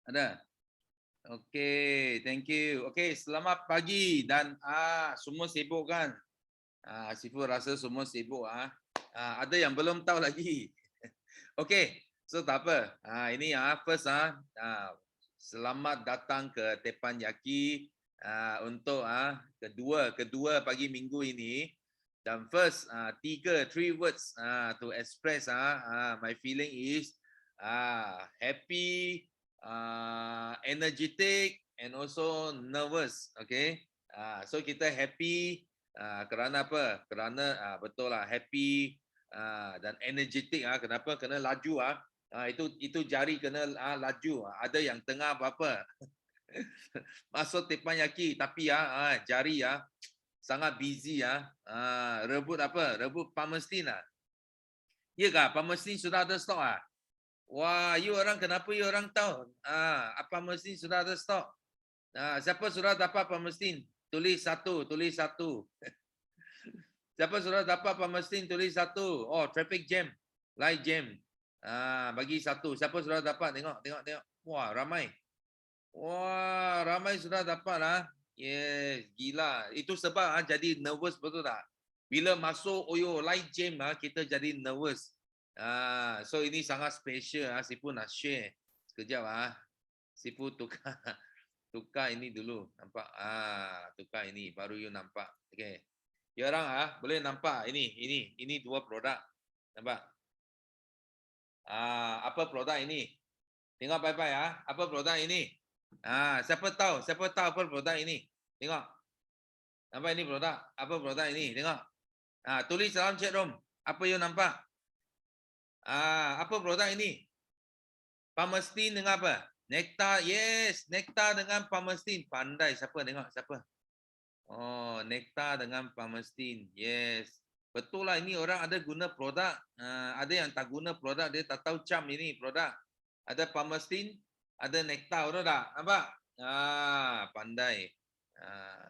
Ada? Okey, thank you. Okey, selamat pagi dan semua sibuk kan? Sifu rasa semua sibuk ada yang belum tahu lagi. Okey, so tak apa. Ini first selamat datang ke Teppanyaki untuk kedua pagi minggu ini. Dan first three words to express my feeling is happy, energetic and also nervous. Okay, so kita happy kerana apa? Kerana betul lah happy dan energetic kenapa? Kena laju itu jari kena laju. Ada yang tengah apa? Masuk teppanyaki tapi jari sangat busy rebut apa? Rebut pamestin Ya kah? Pamestin sudah ada stok Wah, you orang kenapa you orang tahu? Apa mesin sudah ada stok? Siapa sudah dapat pemestin? Tulis satu, tulis satu. Siapa sudah dapat pemestin? Tulis satu. Oh, traffic jam, light jam. Bagi satu. Siapa sudah dapat? Tengok, tengok, tengok. Wah, ramai. Wah, ramai sudah dapat Yes, gila. Itu sebab jadi nervous betul tak? Bila masuk light jam kita jadi nervous. So ini sangat special Sifu nak share. Sekejap Sifu tukar tukar ini dulu. Nampak? Tukar ini baru you nampak. Okey. Ya orang boleh nampak ini dua produk. Nampak? Apa produk ini? Tengok baik-baik Apa produk ini? Siapa tahu? Siapa tahu apa produk ini? Tengok. Nampak ini produk? Apa produk ini? Tengok. Tulis dalam chat room. Apa you nampak? Apa produk ini? Pamestin dengan apa? Nektar, yes. Nektar dengan pamestin. Pandai. Siapa tengok? Siapa? Oh, nektar dengan pamestin. Yes. Betul lah ini orang ada guna produk. Ada yang tak guna produk. Dia tak tahu cam ini produk. Ada pamestin, ada nektar. Betul tak? Nampak? Pandai.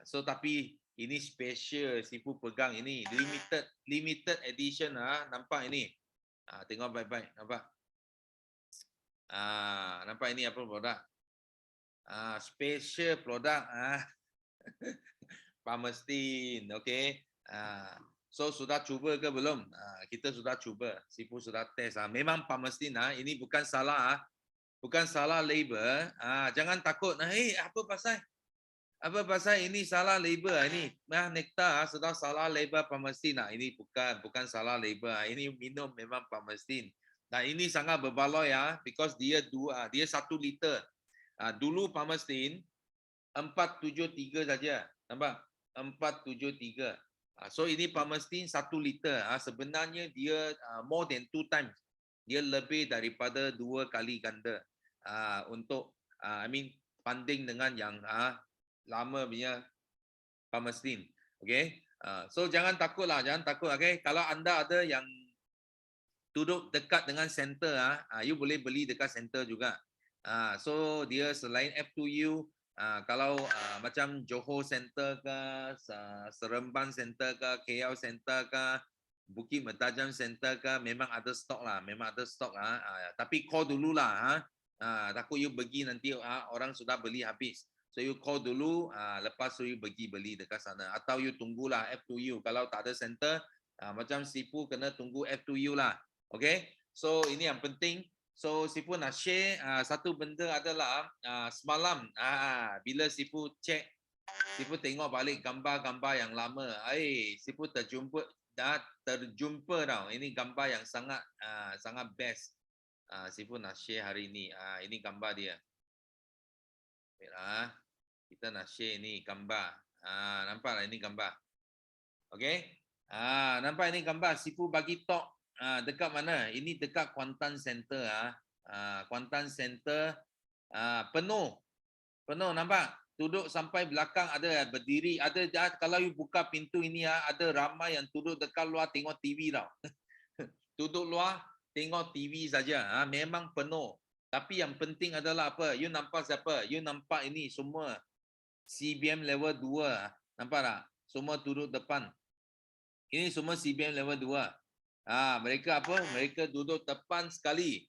So tapi ini special. Sifu pegang ini. Limited edition. Nampak ini. Tengok baik-baik. Nampak? Nampak ini apa produk? Special produk Pamestin, okey. So sudah cuba ke belum? Kita sudah cuba. Sifu sudah test Memang Pamestin ini bukan salah bukan salah label. Jangan takut. Apa pasal? Apa pasal ini salah label ini? Nektar sudah salah label Pamestin Ini bukan salah label. Ini minum memang Pamestin. Nah, ini sangat berbaloi because dia 1 liter. Dulu Pamestin 473 saja. Nampak? 473. So ini Pamestin 1 liter. Sebenarnya dia more than 2 times. Dia lebih daripada 2 kali ganda untuk banding dengan yang lama punya Pamestin. Okay? So jangan takutlah, jangan takut. Okay? Kalau anda ada yang duduk dekat dengan center you boleh beli dekat center juga. So dia selain F2U kalau macam Johor Center ke, Seremban Center ke, KL Center ke, Bukit Mertajam Center ke, memang ada stok lah, memang ada stok tapi call dululah takut you pergi nanti orang sudah beli habis. So you call dulu, lepas you pergi beli dekat sana. Atau you tunggulah F2U. Kalau tak ada center, macam Sifu kena tunggu F2U lah. Okay, so ini yang penting. So Sifu nak share satu benda adalah semalam bila Sifu check, Sifu tengok balik gambar-gambar yang lama. Sifu terjumpa tau. Ini gambar yang sangat sangat best. Sifu nak share hari ini. Ini gambar dia. Kita nak share ini gambar. Nampak ini gambar. Okay. Nampak ini gambar. Sifu bagi talk dekat mana? Ini dekat Kuantan Center Kuantan Center penuh nampak? Duduk sampai belakang ada berdiri, ada kalau you buka pintu ini ada ramai yang duduk dekat luar tengok TV tau. Duduk luar tengok TV saja. Memang penuh. Tapi yang penting adalah apa? You nampak siapa? You nampak ini semua CBM level 2. Nampak tak? Semua duduk depan. Ini semua CBM level 2. Mereka apa? Mereka duduk depan sekali.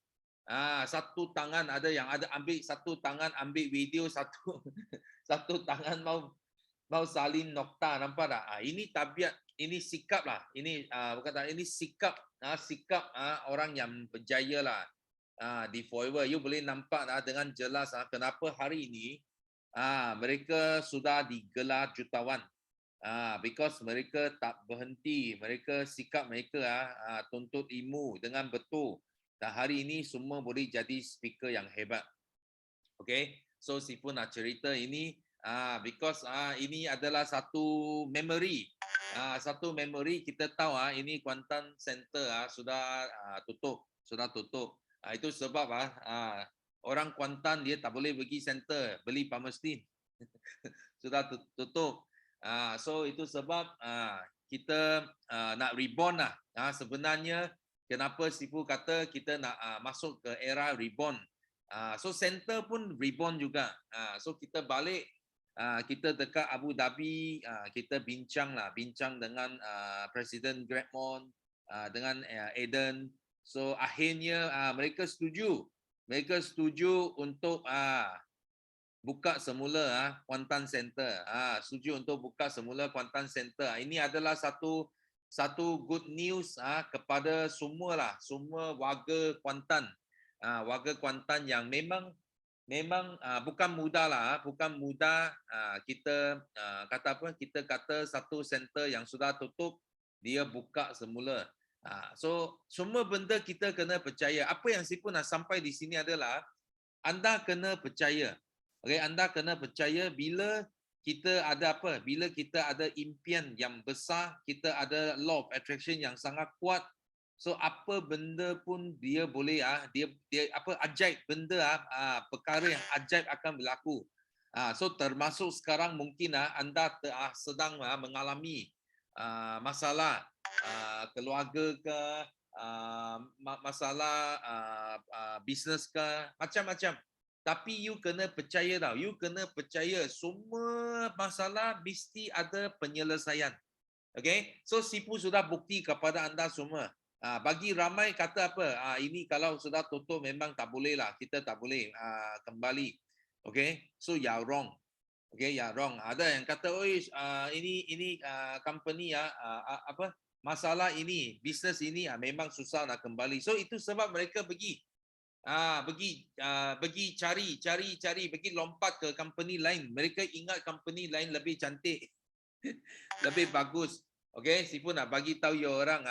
Satu tangan ada yang ada ambil satu tangan ambil video satu satu tangan mau salin nokta, nampak tak? Ini tabiat, ini sikap lah. Ini bukan tak, ini sikap sikap orang yang berjaya lah di Forever. You boleh nampak dengan jelas kenapa hari ini mereka sudah digelar jutawan. Because mereka tak berhenti, mereka sikap mereka tuntut ilmu dengan betul. Dan hari ini semua boleh jadi speaker yang hebat. Okay, so si pun nak cerita ini because ini adalah satu memory. Satu memory kita tahu ini Kuantan Center sudah tutup. Itu sebab orang Kuantan dia tak boleh pergi center beli Palmerston. Sudah tutup. So itu sebab kita nak reborn lah. Sebenarnya kenapa Sifu kata kita nak masuk ke era reborn. So center pun reborn juga. So kita balik, kita dekat Abu Dhabi, kita bincang dengan Presiden Gregmont, dengan Aiden. So akhirnya mereka setuju untuk buka semula Kuantan Center. Setuju untuk buka semula Kuantan Center. Ini adalah satu good news kepada semua warga Kuantan. Warga Kuantan yang memang bukan mudah kita kata satu center yang sudah tutup dia buka semula. So semua benda kita kena percaya. Apa yang saya pun nak sampai di sini adalah anda kena percaya. Okay, anda kena percaya bila kita ada bila kita ada impian yang besar, kita ada law of attraction yang sangat kuat. So apa benda pun dia boleh dia ajaib benda perkara yang ajaib akan berlaku. So termasuk sekarang mungkin anda sedang mengalami masalah keluarga ke, masalah bisnes ke, macam-macam. Tapi you kena percaya tau, you kena percaya semua masalah mesti ada penyelesaian. Okay, so Sipu sudah bukti kepada anda semua. Bagi ramai kata ini kalau sudah tutup memang tak boleh lah, kita tak boleh kembali. Okay, so you wrong. Okay, you wrong. Ada yang kata, ini company masalah ini, bisnes ini memang susah nak kembali. So itu sebab mereka pergi cari, pergi lompat ke company lain. Mereka ingat company lain lebih cantik, lebih bagus. Okay, Sifu nak bagi tahu you orang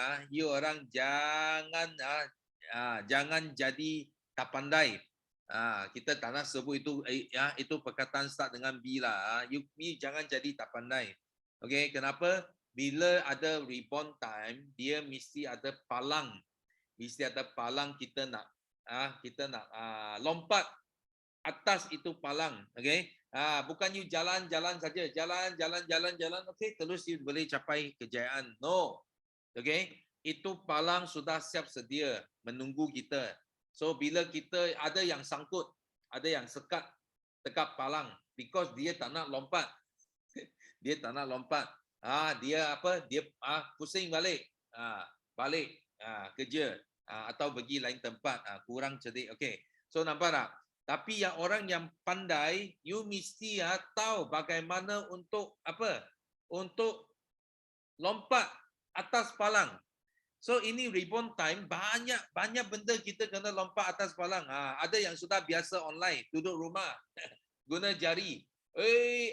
jangan jadi tak pandai. Kita tak nak sebut itu perkataan start dengan B lah. You jangan jadi tak pandai. Okay, kenapa? Bila ada reborn time, dia mesti ada palang. Kita nak lompat atas itu palang. Okay, bukan you jalan-jalan saja, jalan, okay, terus you boleh capai kejayaan. No. Okay, itu palang sudah siap sedia menunggu kita. So bila kita ada yang sangkut, ada yang sekat dekat palang because dia tak nak lompat. Dia tak nak lompat. Dia pusing balik. Kerja atau pergi lain tempat, kurang cerdik. Okay, so nampak tak? Tapi yang orang yang pandai, you mesti tahu bagaimana untuk untuk lompat atas palang. So ini reborn time, banyak benda kita kena lompat atas palang. Ada yang sudah biasa online, duduk rumah, guna jari.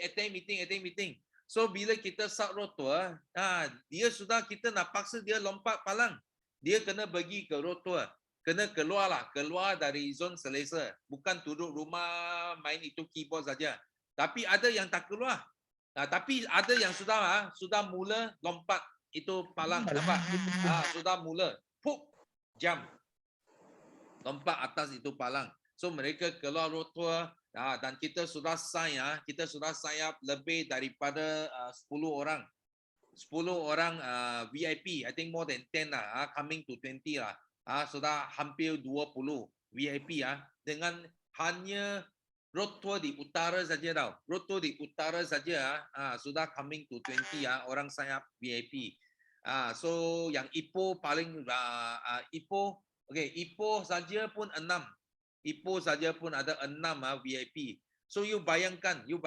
Attend meeting. So bila kita start rotor, kita nak paksa dia lompat palang. Dia kena pergi ke rotor. Kena keluar dari zon selesa. Bukan duduk rumah main itu keyboard saja. Tapi ada yang tak keluar. Tapi ada yang sudah mula lompat itu palang. Nampak? Sudah mula. Jump. Lompat atas itu palang. So mereka keluar rotor dan kita sudah sign up lebih daripada 10 orang. 10 orang VIP, I think more than 10 coming to 20 lah. Sudah hampir 20 VIP dengan hanya road tour di utara saja tau. Road tour di utara saja sudah coming to 20 orang sign up VIP. So yang Ipoh paling Ipoh Okey, Ipoh saja pun 6. Ipoh saja pun ada 6 VIP. So you bayangkan you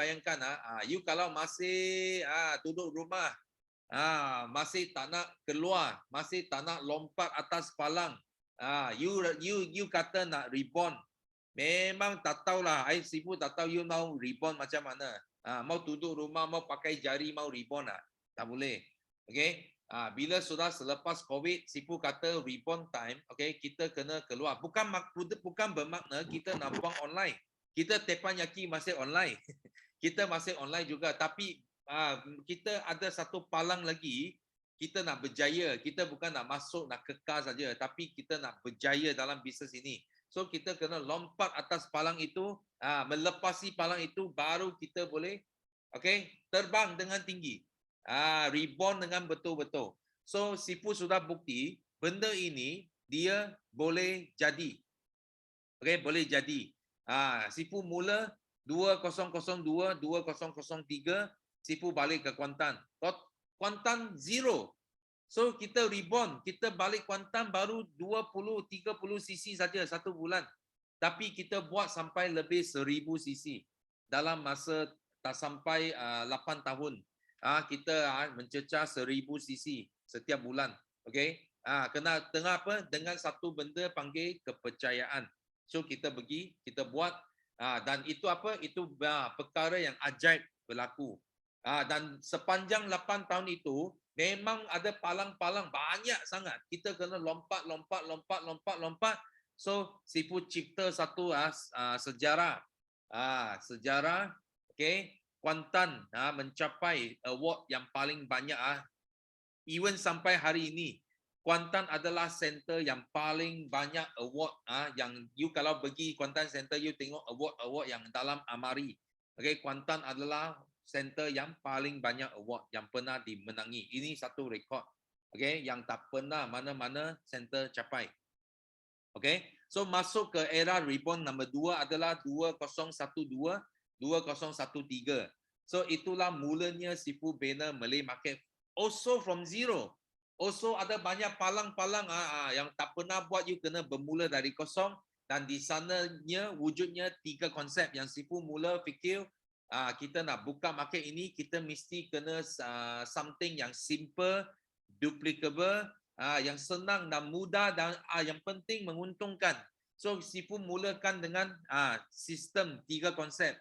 kalau masih duduk rumah, masih tak nak keluar, masih tak nak lompat atas palang, you kata nak reborn. Memang tak tahulah, Sifu tak tahu you mau reborn macam mana. Mau duduk rumah, mau pakai jari, mau reborn tak boleh. Okey. Bila sudah selepas COVID, Sifu kata reborn time, okey, kita kena keluar. Bukan bermakna kita nak buang online. Kita teppanyaki masih online. Kita masih online juga, tapi kita ada satu palang lagi. Kita nak berjaya. Kita bukan nak masuk, nak kekal saja, tapi kita nak berjaya dalam bisnes ini. So kita kena lompat atas palang itu, melepasi palang itu, baru kita boleh terbang dengan tinggi. Reborn dengan betul-betul. So Sifu sudah bukti benda ini dia boleh jadi. Boleh jadi. Sifu mula 2002, 2003, Sifu balik ke Kuantan. Kuantan zero. So kita reborn, kita balik Kuantan baru 20-30 cc saja satu bulan. Tapi kita buat sampai lebih 1000 cc dalam masa tak sampai 8 tahun. Kita mencecah 1000 cc setiap bulan. Okey. Kena tengah apa? Dengan satu benda panggil kepercayaan. So kita pergi, kita buat, dan itu apa? Itu perkara yang ajaib berlaku. Dan sepanjang 8 tahun itu memang ada palang-palang banyak sangat. Kita kena lompat. So Sifu cipta satu sejarah. Sejarah, Kuantan mencapai award yang paling banyak. Even sampai hari ini, Kuantan adalah center yang paling banyak award. Yang you kalau pergi Kuantan Center, you tengok award yang dalam amari. Kuantan adalah center yang paling banyak award yang pernah dimenangi. Ini satu rekod. Yang tak pernah mana-mana center capai. So masuk ke era reborn nombor 2 adalah 2012, 2013. So itulah mulanya Sifu bina Malay market. Also from zero. Also ada banyak palang-palang yang tak pernah buat, you kena bermula dari kosong. Dan di sananya wujudnya 3 konsep yang Sifu mula fikir, kita nak buka market ini, kita mesti kena something yang simple, duplicable, yang senang dan mudah, dan yang penting menguntungkan. So Sifu mulakan dengan sistem 3 konsep.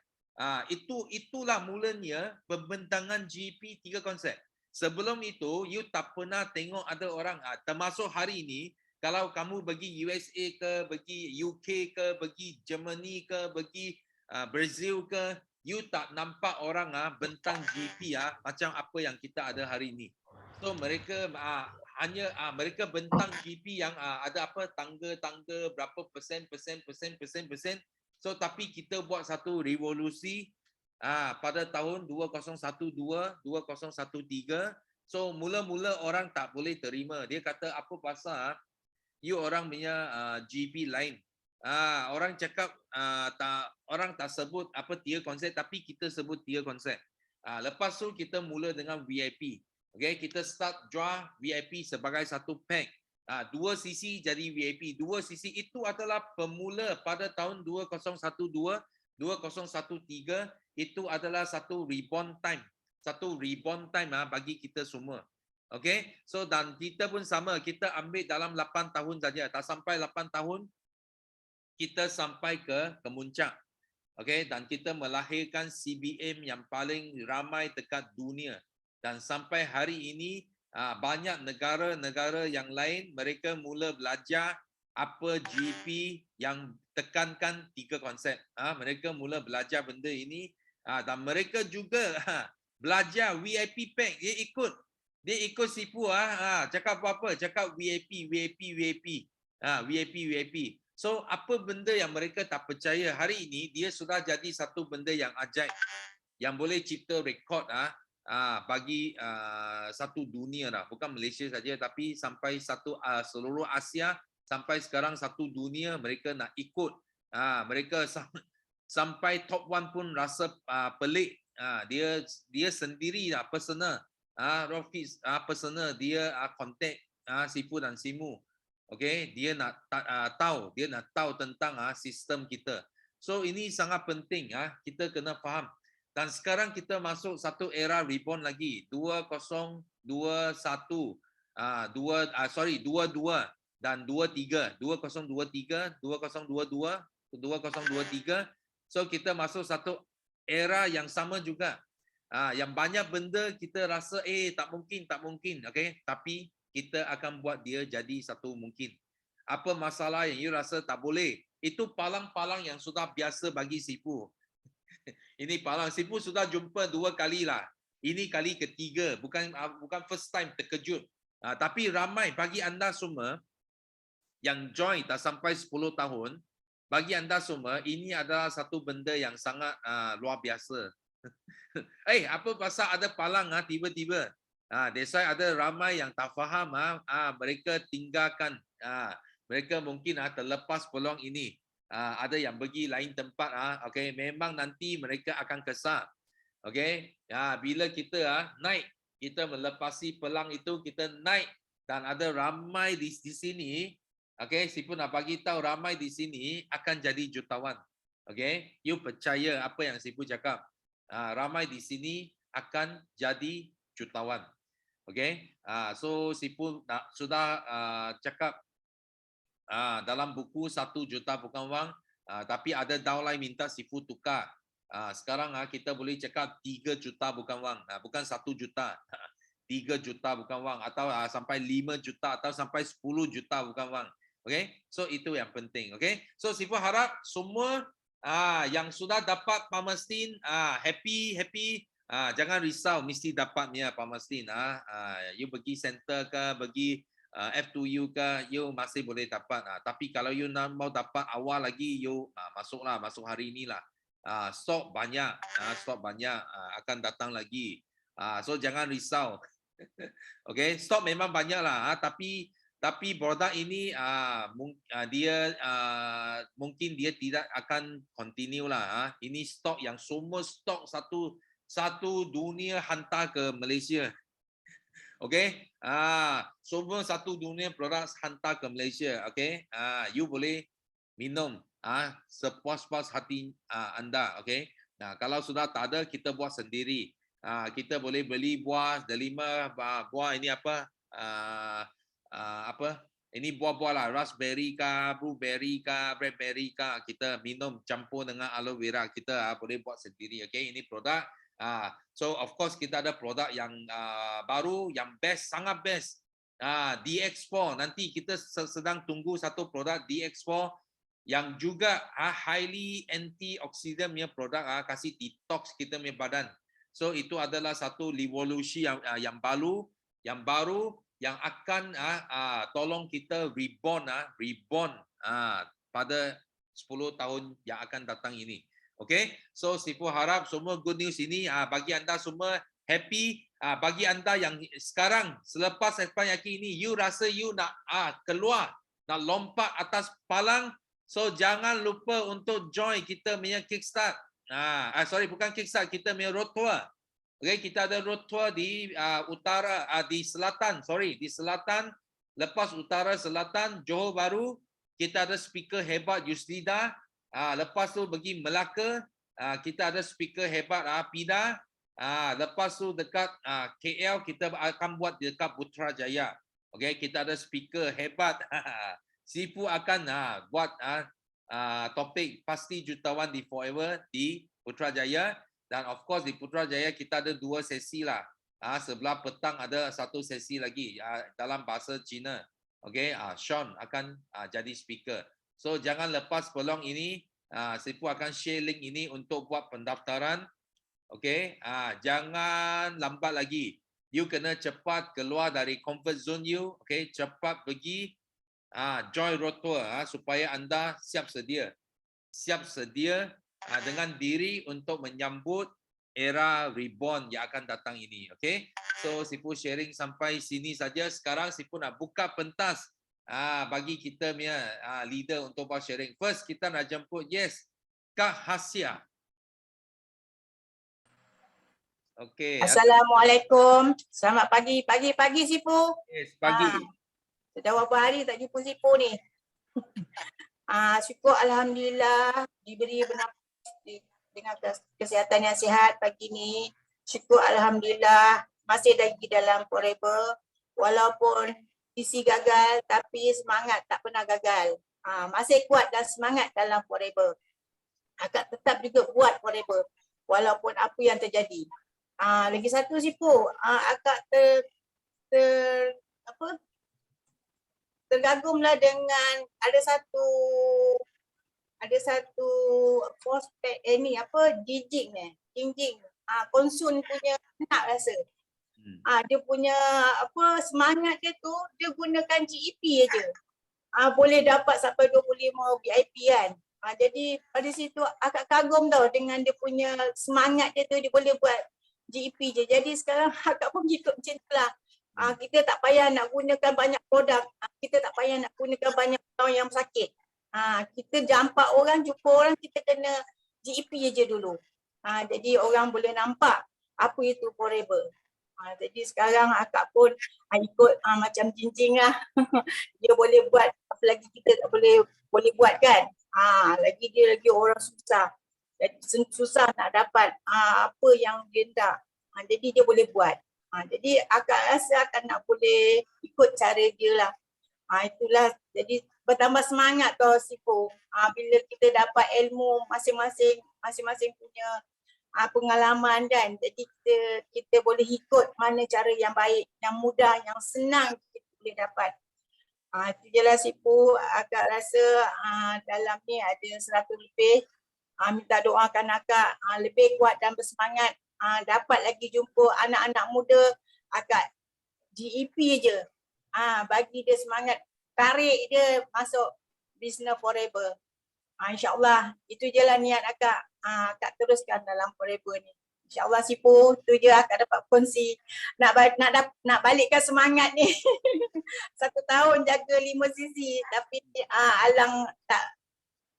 Itulah mulanya pembentangan GP 3 konsep. Sebelum itu, you tak pernah tengok ada orang, termasuk hari ini, kalau kamu pergi USA ke, pergi UK ke, pergi Germany ke, pergi Brazil ke, you tak nampak orang bentang GP macam apa yang kita ada hari ini. So mereka hanya mereka bentang GP yang ada apa tangga-tangga berapa persen. So tapi kita buat satu revolusi pada tahun 2012, 2013. So mula-mula orang tak boleh terima. Dia kata apa pasal you orang punya GP lain. Orang cakap orang tak sebut apa 3 konsep, tapi kita sebut 3 konsep. Lepas tu kita mula dengan VIP. Kita start jual VIP sebagai satu pack. 2 cc jadi VIP. 2 cc itu adalah pemula pada tahun 2012, 2013. Itu adalah satu reborn time. Satu reborn time bagi kita semua. So dan kita pun sama, kita ambil dalam 8 tahun saja. Tak sampai 8 tahun, kita sampai ke kemuncak. Dan kita melahirkan CBM yang paling ramai dekat dunia. Dan sampai hari ini, banyak negara-negara yang lain, mereka mula belajar apa GP yang tekankan 3 konsep. Mereka mula belajar benda ini. Dan mereka juga belajar VIP pack. Dia ikut Sifu. Cakap apa? Cakap VIP. So apa benda yang mereka tak percaya hari ini, dia sudah jadi satu benda yang ajaib, yang boleh cipta rekod bagi satu dunia bukan Malaysia saja, tapi sampai seluruh Asia, sampai sekarang satu dunia mereka nak ikut. Mereka sampai top 1 pun rasa pelik. Dia sendiri personal. Rafiq personal dia kontak Sifu dan Simu. Okey, dia nak tahu tentang sistem kita. So ini sangat penting kita kena faham. Dan sekarang kita masuk satu era reborn lagi, 2021 22 dan 23, 2023, 2022, 2023. So kita masuk satu era yang sama juga. Yang banyak benda kita rasa tak mungkin, okey, tapi kita akan buat dia jadi satu mungkin. Apa masalah yang you rasa tak boleh? Itu palang-palang yang sudah biasa bagi Sifu. Ini palang Sifu sudah jumpa 2 kali lah. Ini kali ketiga, bukan first time terkejut. Tapi ramai bagi anda semua yang join tak sampai 10 tahun, bagi anda semua ini adalah satu benda yang sangat luar biasa. Apa pasal ada palang tiba-tiba? That's why ada ramai yang tak faham mereka tinggalkan, mereka mungkin terlepas peluang ini. Ada yang pergi lain tempat okey, memang nanti mereka akan kesal. Okey, bila kita naik, kita melepasi pelang itu, kita naik dan ada ramai di sini. Okey, Sifu nak bagi tahu ramai di sini akan jadi jutawan. Okey, you percaya apa yang Sifu cakap? Ramai di sini akan jadi jutawan. Okey, so Sifu sudah cakap dalam buku 1 juta bukan wang, tapi ada downline minta Sifu tukar. Sekarang kita boleh cakap 3 juta bukan wang, bukan 1 juta. 3 juta bukan wang, atau sampai 5 juta atau sampai 10 juta bukan wang. Okey, so itu yang penting. Okey, so Sifu harap semua yang sudah dapat Palmerston happy. Jangan risau, mesti dapat punya Palmerston. You pergi center ke, pergi F2U ke, you masih boleh dapat. Tapi kalau you nak mau dapat awal lagi, you masuk hari inilah. Stok banyak, akan datang lagi. So jangan risau. Okey, stok memang banyak lah, tapi produk ini dia mungkin dia tidak akan continue lah. Ini stok yang semua stok satu dunia hantar ke Malaysia. Okey, semua satu dunia produk hantar ke Malaysia. Okey, you boleh minum sepuas-puas hati anda. Okey, kalau sudah tak ada, kita buat sendiri. Kita boleh beli buah delima, buah ini apa? Ini buah-buah lah, raspberry ka, blueberry ka, blackberry ka, kita minum campur dengan aloe vera, kita boleh buat sendiri. Okey, ini produk. So of course kita ada produk yang baru, yang best, sangat best. DX4, nanti kita sedang tunggu satu produk DX4 yang juga highly antioxidant punya produk, kasih detox kita punya badan. So itu adalah satu revolusi yang baru yang akan tolong kita reborn pada 10 tahun yang akan datang ini. Okay, so Sifu harap semua good news ini bagi anda semua happy. Bagi anda yang sekarang selepas yakin ini, you rasa you nak keluar, nak lompat atas palang, so jangan lupa untuk join kita punya kickstart. Bukan kickstart, kita punya road tour. Okay, kita ada road tour di utara, di selatan, di selatan. Lepas utara selatan, Johor Bahru, kita ada speaker hebat Yusrida. Lepas tu pergi Melaka, kita ada speaker hebat Pida. Lepas tu dekat KL, kita akan buat dekat Putrajaya. Okay, kita ada speaker hebat. Sifu akan buat topik pasti jutawan di Forever di Putrajaya. Dan of course di Putrajaya kita ada 2 sesi lah. Sebelah petang ada satu sesi lagi dalam bahasa Cina. Okay, Sean akan jadi speaker. So jangan lepas peluang ini. Sifu akan share link ini untuk buat pendaftaran. Okay, jangan lambat lagi. You kena cepat keluar dari comfort zone you. Okay, cepat pergi join road tour supaya anda siap sedia dengan diri untuk menyambut era reborn yang akan datang ini. Okay, so Sifu sharing sampai sini saja. Sekarang Sifu nak buka pentas bagi kita punya leader untuk buat sharing. First kita nak jemput Kak Hasya. Okay. Assalamualaikum. Selamat pagi. Pagi Sifu. Yes, pagi. Dah berapa hari tak jumpa Sipo ni. Syukur Alhamdulillah diberi bernafas dengan kesihatan yang sihat pagi ni. Syukur Alhamdulillah masih lagi dalam forever. Walaupun isi gagal tapi semangat tak pernah gagal. Masih kuat dan semangat dalam forever. Akak tetap juga buat forever walaupun apa yang terjadi. Lagi satu Sipo, akak tergagumlah dengan ada satu prospek Jingjing Konsun punya anak rasa. Dia punya semangat dia tu dia gunakan GEP aja. Boleh dapat sampai 25 VIP kan. Jadi pada situ akak kagum tau dengan dia punya semangat dia tu, dia boleh buat GEP je. Jadi sekarang akak pun ikut macam tu lah. Kita tak payah nak gunakan banyak produk. Kita tak payah nak gunakan banyak orang yang sakit. Kita jumpa orang, jumpa orang, kita kena GEP je dulu. Jadi orang boleh nampak apa itu forever. Jadi sekarang akak pun ikut macam Jingjing lah. Dia boleh buat, apa lagi kita tak boleh buat kan. Lagi dia lagi orang susah. Jadi susah nak dapat apa yang dia nak. Jadi dia boleh buat. Jadi akak rasa akak nak boleh ikut cara dia lah. Itulah, jadi bertambah semangat tau Sipo. Bila kita dapat ilmu masing-masing punya pengalaman kan. Jadi kita boleh ikut mana cara yang baik, yang mudah, yang senang kita boleh dapat. Itu je lah Sipo. Akak rasa dalam ni ada 100 lebih. Minta doakan akak lebih kuat dan bersemangat. Dapat lagi jumpa anak-anak muda. Akak GEP je. Bagi dia semangat, tarik dia masuk business forever. InsyaAllah itu je lah niat akak. Akak teruskan dalam forever ni. InsyaAllah Sipo, tu je akak dapat kongsi. Nak balikkan semangat ni. 1 tahun jaga 5 sisi tapi alang tak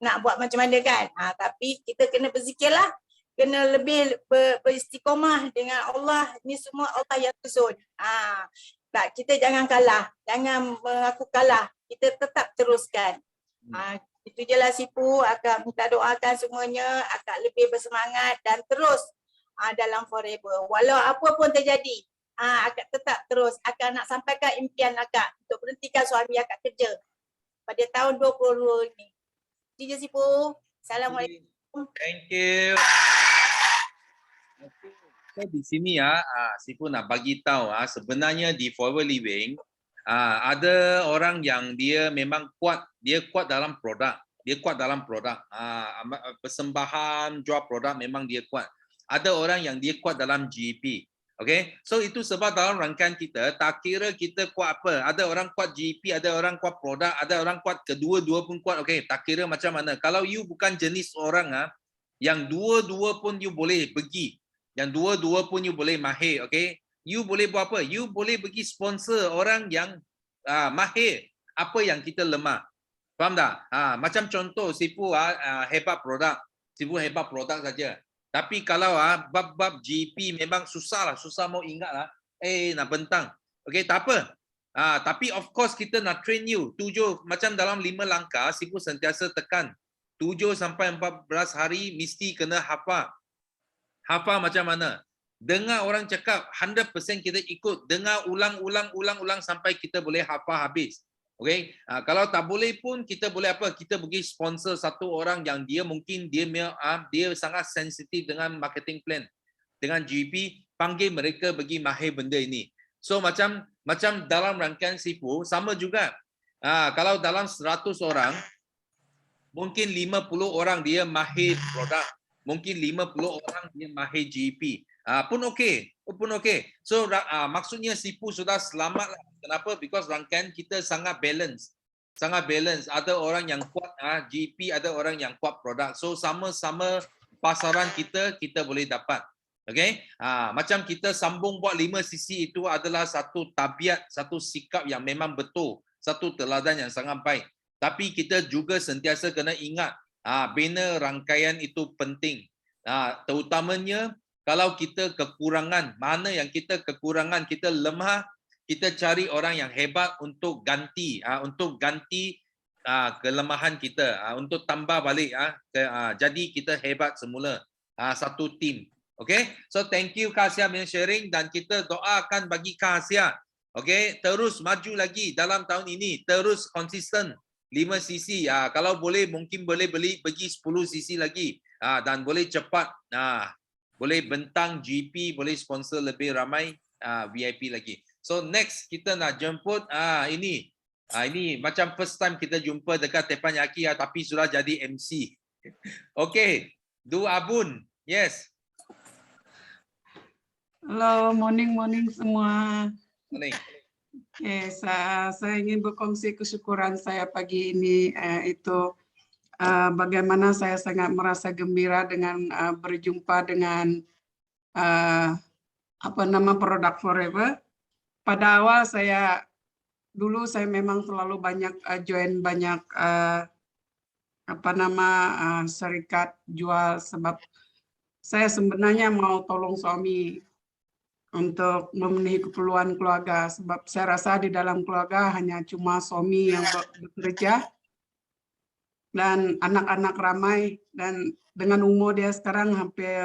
nak buat macam mana kan. Tapi kita kena berzikirlah. Kena lebih beristiqomah dengan Allah. Ni semua Allah yang susun. Tak, kita jangan kalah. Jangan mengaku kalah. Kita tetap teruskan. Itu je lah Sipo. Akak minta doakan semuanya. Akak lebih bersemangat dan terus dalam forever. Walau apa pun terjadi, akak tetap terus. Akak nak sampaikan impian akak untuk berhentikan suami akak kerja pada tahun 2022 ni. Itu je Sipo. Assalamualaikum. Thank you. So di sini Sipo nak bagi tahu sebenarnya di Forever Living ada orang yang dia memang kuat, dia kuat dalam produk. Persembahan, jual produk memang dia kuat. Ada orang yang dia kuat dalam GEP. Okay, so itu sebab dalam rangkaian kita, tak kira kita kuat apa. Ada orang kuat GEP, ada orang kuat produk, ada orang kuat kedua-dua pun kuat. Okay, tak kira macam mana. Kalau you bukan jenis orang yang dua-dua pun you boleh pergi. Yang dua-dua pun you boleh mahir, okay? You boleh buat apa? You boleh pergi sponsor orang yang mahir apa yang kita lemah. Faham tak? Macam contoh, Sipo hebat produk. Sipo hebat produk saja. Tapi kalau bab-bab GP memang susah mau ingat lah. Nak bentang. Okay, tak apa. Tapi of course kita nak train you. 7, macam dalam 5 langkah, Sipo sentiasa tekan. 7 sampai 14 hari mesti kena hafal. Hafal macam mana? Dengar orang cakap 100% kita ikut. Dengar ulang sampai kita boleh hafal habis. Okay? Kalau tak boleh pun kita boleh apa? Kita pergi sponsor satu orang yang dia mungkin dia sangat sensitif dengan marketing plan. Dengan GP, panggil mereka pergi mahir benda ini. So macam dalam rangkaian Sipo sama juga. Kalau dalam 100 orang mungkin 50 orang dia mahir produk. Mungkin 50 orang dia mahir GP. Pun okey. So maksudnya Sipo sudah selamat lah. Kenapa? Because rangkaian kita sangat balance. Ada orang yang kuat GP, ada orang yang kuat produk. So sama-sama pasaran kita boleh dapat. Okay? Macam kita sambung buat 5 sisi itu adalah satu tabiat, satu sikap yang memang betul. Satu teladan yang sangat baik. Tapi kita juga sentiasa kena ingat bina rangkaian itu penting. Terutamanya kalau kita kekurangan, mana yang kita kekurangan, kita lemah, kita cari orang yang hebat untuk ganti kelemahan kita, untuk tambah balik jadi kita hebat semula, satu tim. Okay, so thank you Kak Asia punya sharing, dan kita doakan bagi Kak Asia, okay, terus maju lagi dalam tahun ini, terus konsisten 5 cc, kalau boleh mungkin boleh bagi 10 cc lagi, dan boleh cepat, boleh bentang GP, boleh sponsor lebih ramai VIP lagi. So next kita nak jemput ini macam first time kita jumpa dekat Teppanyaki, tapi sudah jadi MC. Okay, Du Abun, yes. Halo, morning semua. Morning. Okay, saya ingin berkongsi kesyukuran saya pagi ini, itu bagaimana saya sangat merasa gembira dengan berjumpa dengan produk Forever. Pada awal dulu saya memang terlalu banyak join banyak serikat jual, sebab saya sebenarnya mau tolong suami untuk memenuhi keperluan keluarga, sebab saya rasa di dalam keluarga hanya cuma suami yang bekerja dan anak-anak ramai, dan dengan umur dia sekarang hampir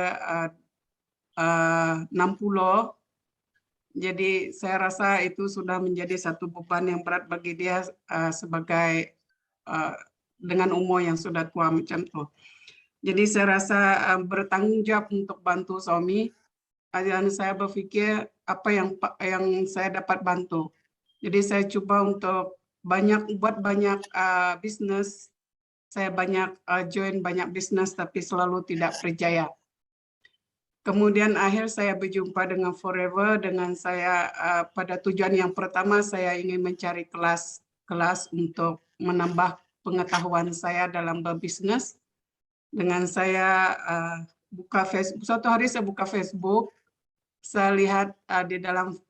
60, jadi saya rasa itu sudah menjadi satu beban yang berat bagi dia sebagai dengan umur yang sudah tua macam itu. Jadi saya rasa bertanggung jawab untuk bantu suami. Dan saya berpikir apa yang saya dapat bantu. Jadi saya coba untuk buat banyak bisnis. Saya banyak join banyak bisnis, tapi selalu tidak berjaya. Kemudian akhir saya berjumpa dengan Forever, dengan saya pada tujuan yang pertama saya ingin mencari kelas untuk menambah pengetahuan saya dalam berbisnis. Dengan saya buka Facebook, suatu hari saya buka Facebook. Saya lihat di dalam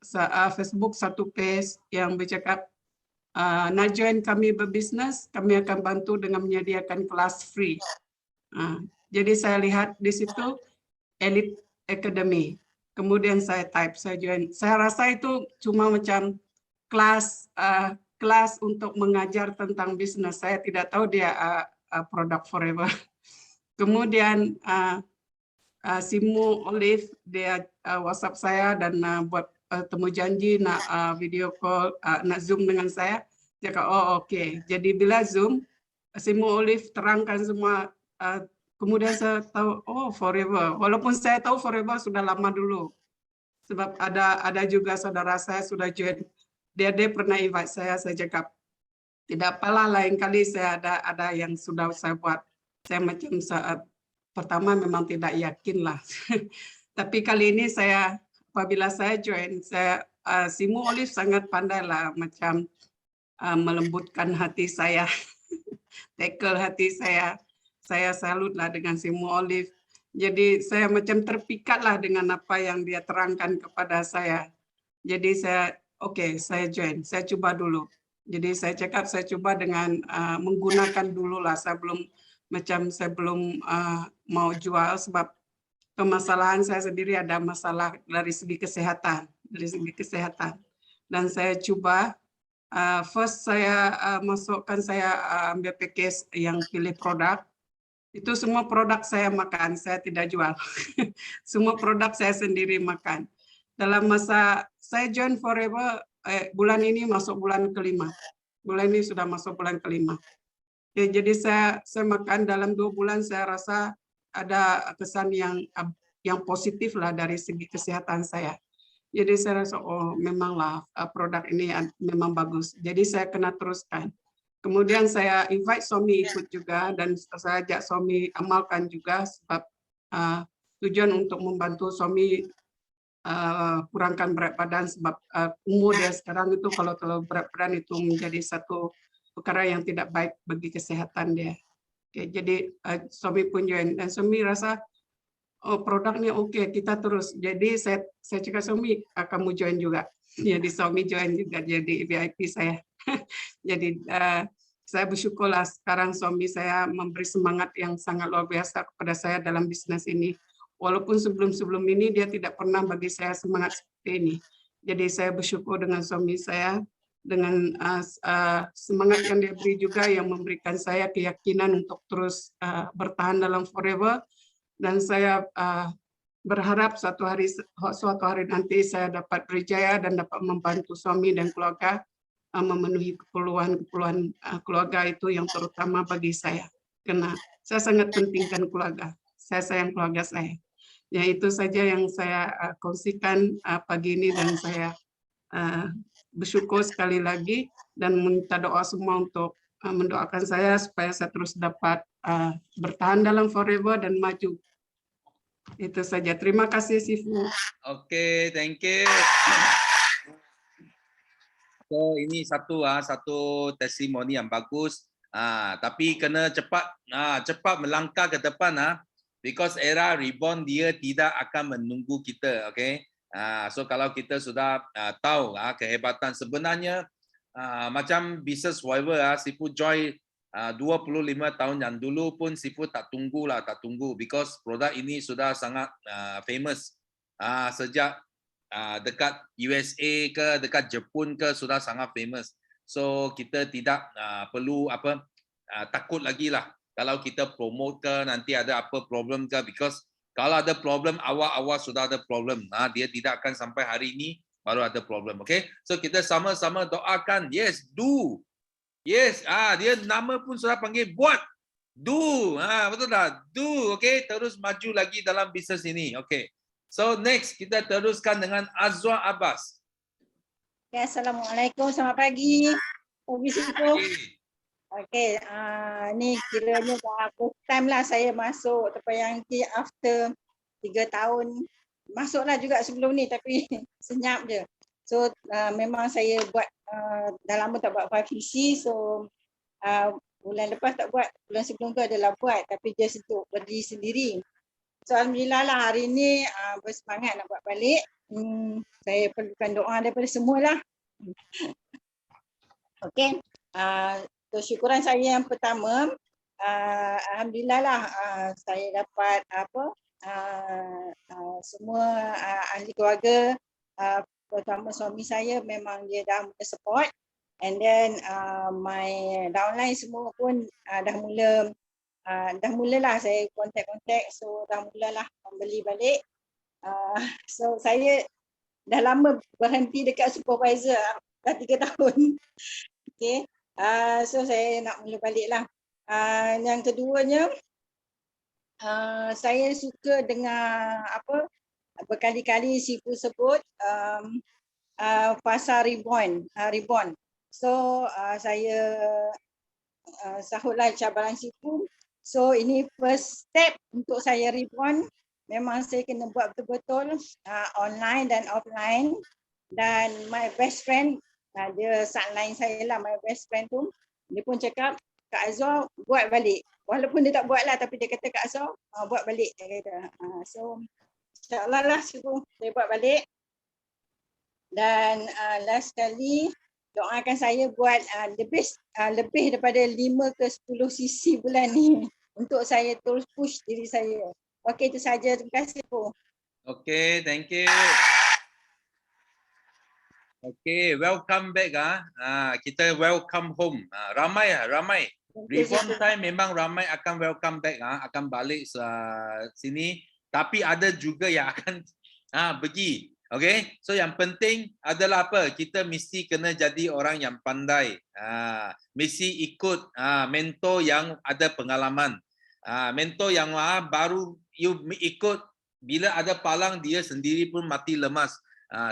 Facebook satu page yang bercakap, nak join kami berbisnes, kami akan bantu dengan menyediakan kelas free. Jadi saya lihat di situ Elite Academy. Kemudian saya type, saya join. Saya rasa itu cuma macam kelas untuk mengajar tentang bisnis. Saya tidak tahu dia produk Forever. Kemudian Simu Olive dia WhatsApp saya dan buat temu janji nak video call, nak Zoom dengan saya. Dia kata, oh oke. Jadi bila Zoom, Simu Olive terangkan semua. Kemudian saya tahu, oh Forever. Walaupun saya tahu Forever sudah lama dulu. Sebab ada juga saudara saya sudah join. Dia pernah invite saya cakap, tidak apalah, lain kali saya ada yang sudah saya buat. Saya macam pertama memang tidak yakin lah. Tapi kali ini apabila saya join, Simu Olive sangat pandai lah macam melembutkan hati saya, tackle hati saya. Saya salut lah dengan Simu Olive. Jadi saya macam terpikat lah dengan apa yang dia terangkan kepada saya. Jadi saya join, saya coba dulu. Jadi saya cakap saya coba dengan menggunakan dulu lah, saya belum mau jual, sebab permasalahan saya sendiri ada masalah dari segi kesehatan, dan saya coba first saya masukkan, saya ambil package yang pilih produk, itu semua produk saya makan, saya tidak jual. Semua produk saya sendiri makan. Dalam masa saya join Forever, bulan ini masuk bulan kelima. Bulan ini sudah masuk bulan kelima. Ya, jadi saya makan dalam 2 bulan, saya rasa ada kesan yang positif lah dari segi kesehatan saya. Jadi saya rasa, oh memanglah produk ini memang bagus. Jadi saya kena teruskan. Kemudian saya invite suami ikut juga, dan saya ajak suami amalkan juga, sebab tujuan untuk membantu suami kurangkan berat badan, sebab umur dia sekarang itu kalau terlalu berat badan itu menjadi satu perkara yang tidak baik bagi kesehatan dia. Oke, jadi suami pun join, dan suami rasa oh produknya oke, kita terus. Jadi saya cakap suami, kamu join juga. Jadi suami join juga jadi VIP saya. Jadi saya bersyukurlah sekarang suami saya memberi semangat yang sangat luar biasa kepada saya dalam bisnis ini. Walaupun sebelum ini dia tidak pernah bagi saya semangat seperti ini. Jadi saya bersyukur dengan suami saya, dengan semangat yang dia beri juga yang memberikan saya keyakinan untuk terus bertahan dalam Forever. Dan saya berharap suatu hari nanti saya dapat berjaya dan dapat membantu suami dan keluarga memenuhi keperluan keluarga itu yang terutama bagi saya. Karena saya sangat pentingkan keluarga. Saya sayang keluarga saya. Ya, itu saja yang saya kongsikan pagi ini, dan saya bersyukur sekali lagi dan minta doa semua untuk mendoakan saya supaya saya terus dapat bertahan dalam Forever dan maju. Itu saja. Terima kasih, Sifu. Okay, thank you. So ini satu testimoni yang bagus. Tapi kena cepat melangkah ke depan because era reborn dia tidak akan menunggu kita, okay? So kalau kita sudah tahu kehebatan sebenarnya macam business whatever Sifu join 25 tahun yang dulu pun Sifu tak tunggu because produk ini sudah sangat famous sejak dekat USA ke dekat Jepun ke sudah sangat famous. So kita tidak perlu takut lagi lah kalau kita promote ke nanti ada apa problem ke, because kalau ada problem awal sudah ada problem, dia tidak akan sampai hari ini baru ada problem. Okay, so kita sama-sama doakan. Yes, do. Yes, dia nama pun sudah panggil buat. Do, betul tak? Do, okay, terus maju lagi dalam bisnes ini. Okay. So next kita teruskan dengan Azwa Abbas. Ya, Assalamualaikum, selamat pagi. Okey, ni kiranya dah first time lah saya masuk Teppanyaki after 3 tahun. Masuklah juga sebelum ni tapi senyap je. So memang saya buat dah lama tak buat 5VC, so bulan lepas tak buat, bulan sebelum tu adalah buat tapi just untuk berdiri sendiri. So alhamdulillah lah hari ni bersemangat nak buat balik. Saya perlukan doa daripada semualah. Okey. So syukuran saya yang pertama, alhamdulillah lah saya dapat semua ahli keluarga, pertama suami saya memang dia dah mula support, and then my downline semua pun dah mulalah saya kontak, so dah mulalah membeli balik. So saya dah lama berhenti dekat supervisor, dah 3 tahun. Okay. So saya nak mula balik lah. Yang keduanya, saya suka dengan berkali-kali Sifu sebut fasa reborn. So saya sahutlah cabaran Sifu. So ini first step untuk saya reborn. Memang saya kena buat betul-betul online dan offline. Dan my best friend, dia sideline saya lah, my best friend tu, dia pun cakap, Kak Azwa buat balik. Walaupun dia tak buat lah, tapi dia kata Kak Azwa buat balik. Dia kata. So insyaAllah lah saya buat balik. Dan last kali, doakan saya buat lebih daripada 5 ke 10 cc bulan ni untuk saya terus push diri saya. Okey, itu saja. Terima kasih, Bu. Okay, thank you. Okay, welcome back kita welcome home. Ramai. Reborn time memang ramai akan welcome back akan balik sini, tapi ada juga yang akan pergi. Okay, so yang penting adalah apa? Kita mesti kena jadi orang yang pandai. Mesti ikut mentor yang ada pengalaman. Mentor yang baru you ikut, bila ada palang dia sendiri pun mati lemas.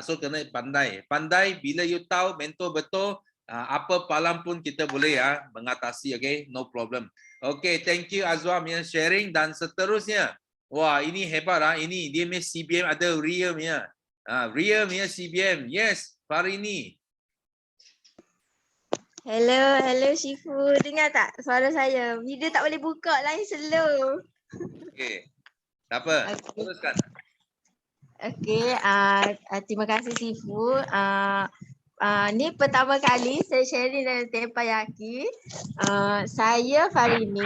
So kena pandai. Pandai bila you tahu mentor betul, apa palang pun kita boleh mengatasi. Okay, no problem. Okay, thank you Azwa punya sharing. Dan seterusnya, wah ini hebat ini dia punya CBM ada real punya. Real punya CBM. Yes, Farini. Hello Sifu. Dengar tak suara saya? Video tak boleh buka, lain slow. Okay. Tak apa. Teruskan. Okay. Terima kasih Sifu. Ni pertama kali saya sharing dalam Teppanyaki. Saya Farini,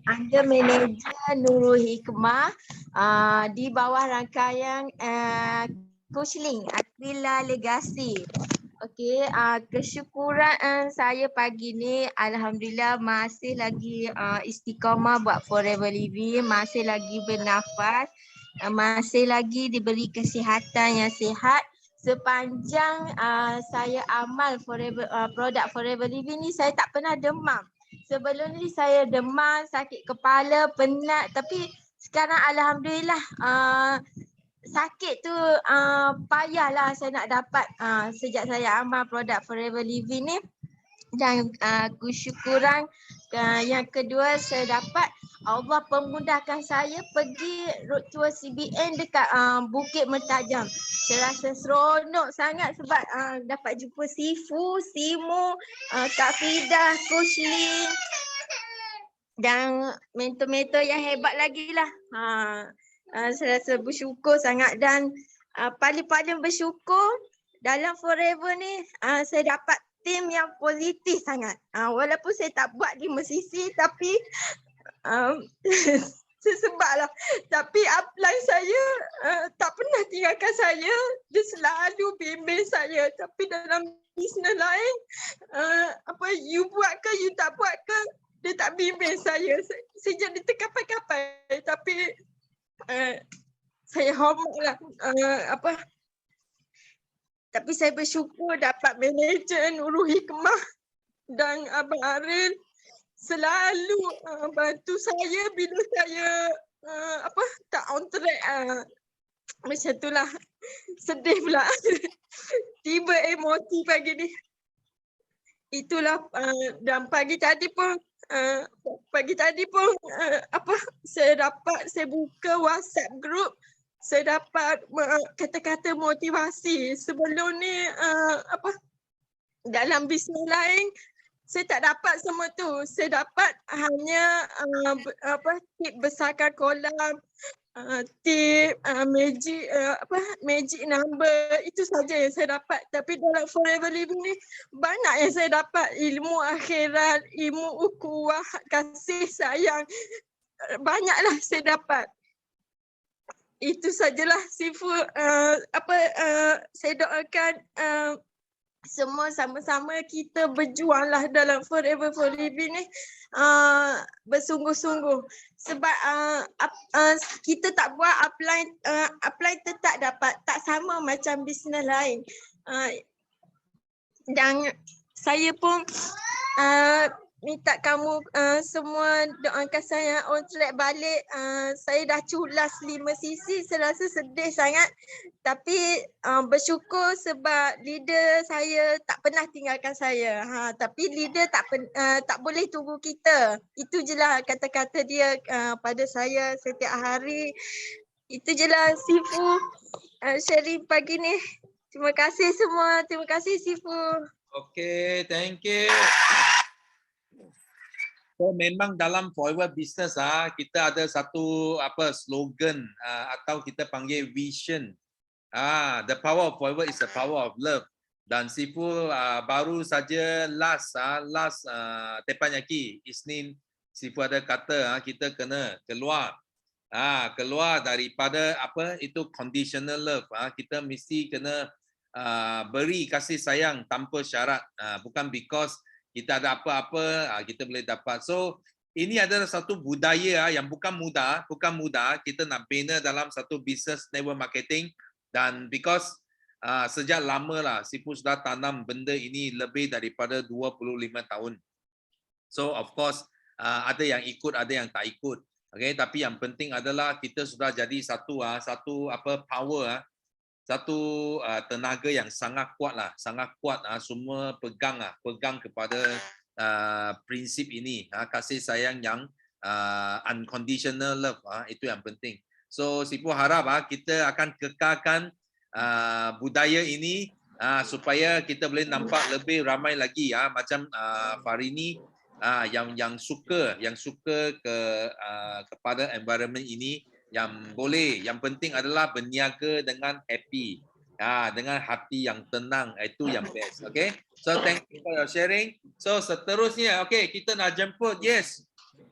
under manager Nurul Hikmah di bawah rangkaian Coach Link Lila Legasi. Okey, kesyukuran saya pagi ni alhamdulillah masih lagi istiqamah buat Forever Living, masih lagi bernafas, masih lagi diberi kesihatan yang sihat. Sepanjang saya amal produk Forever Living ni saya tak pernah demam. Sebelum ni saya demam, sakit kepala, penat, tapi sekarang alhamdulillah sakit tu payahlah saya nak dapat sejak saya amal produk Forever Living ni. Dan kesyukuran yang kedua saya dapat Allah pemudahkan saya pergi road tour CBN dekat Bukit Mertajam. Saya rasa seronok sangat sebab dapat jumpa Sifu, Simu, Kak Fidah, Coach Lin dan mentor-mentor yang hebat lagi lah. Saya rasa bersyukur sangat dan paling-paling bersyukur dalam Forever ni saya dapat tim yang positif sangat. Walaupun saya tak buat 5 sisi tapi sebablah. Tapi upline saya tak pernah tinggalkan saya. Dia selalu bimbing saya. Tapi dalam bisnes lain, you buat ke, you tak buat ke, dia tak bimbing saya. Saya jadi terkapai-kapai. Tapi saya hormatlah tapi saya bersyukur dapat manager Nurul Hikmah dan Abang Aril selalu bantu saya bila saya tak on track. Macam itulah, sedih pula. Tiba emosi pagi ni. Itulah dan pagi tadi pun saya buka WhatsApp group. Saya dapat kata-kata motivasi. Sebelum ni dalam bisnes lain saya tak dapat semua tu. Saya dapat hanya tip besarkan kolam, tip magic number, itu saja yang saya dapat. Tapi dalam Forever Living ni banyak yang saya dapat, ilmu akhirat, ilmu ukhuwah, kasih sayang, banyaklah saya dapat. Itu sajalah Sifu. Saya doakan semua sama-sama kita berjuanglah dalam Forever for Living ni bersungguh-sungguh. Sebab kita tak buat upline tetap dapat, tak sama macam bisnes lain. Dan saya pun minta kamu semua doakan saya on track balik. Saya dah culas 5 sisi, saya rasa sedih sangat. Tapi bersyukur sebab leader saya tak pernah tinggalkan saya. Tapi leader tak boleh tunggu kita. Itu je lah kata-kata dia pada saya setiap hari. Itu je lah Sifu sharing pagi ni. Terima kasih semua. Terima kasih Sifu. Okay, thank you. So memang dalam Forever Business kita ada satu slogan atau kita panggil vision. The power of Forever is the power of love. Dan Sifu baru saja last Tepanyaki Isnin, Sifu ada kata kita kena keluar daripada itu conditional love. Kita mesti kena beri kasih sayang tanpa syarat, bukan because kita ada apa-apa kita boleh dapat. So ini adalah satu budaya yang bukan mudah. Kita nak bina dalam satu business network marketing. Dan because sejak lama lah Sifu sudah tanam benda ini lebih daripada 25 tahun. So of course ada yang ikut, ada yang tak ikut. Okay, tapi yang penting adalah kita sudah jadi satu power, satu tenaga yang sangat kuat lah, semua pegang kepada prinsip ini, kasih sayang yang unconditional love, itu yang penting. So Sifu harap kita akan kekalkan budaya ini supaya kita boleh nampak lebih ramai lagi macam Farini yang suka kepada environment ini. Yang penting adalah berniaga dengan happy, dengan hati yang tenang, itu yang best. Okay, so thank you for your sharing. So seterusnya, okay, kita nak jemput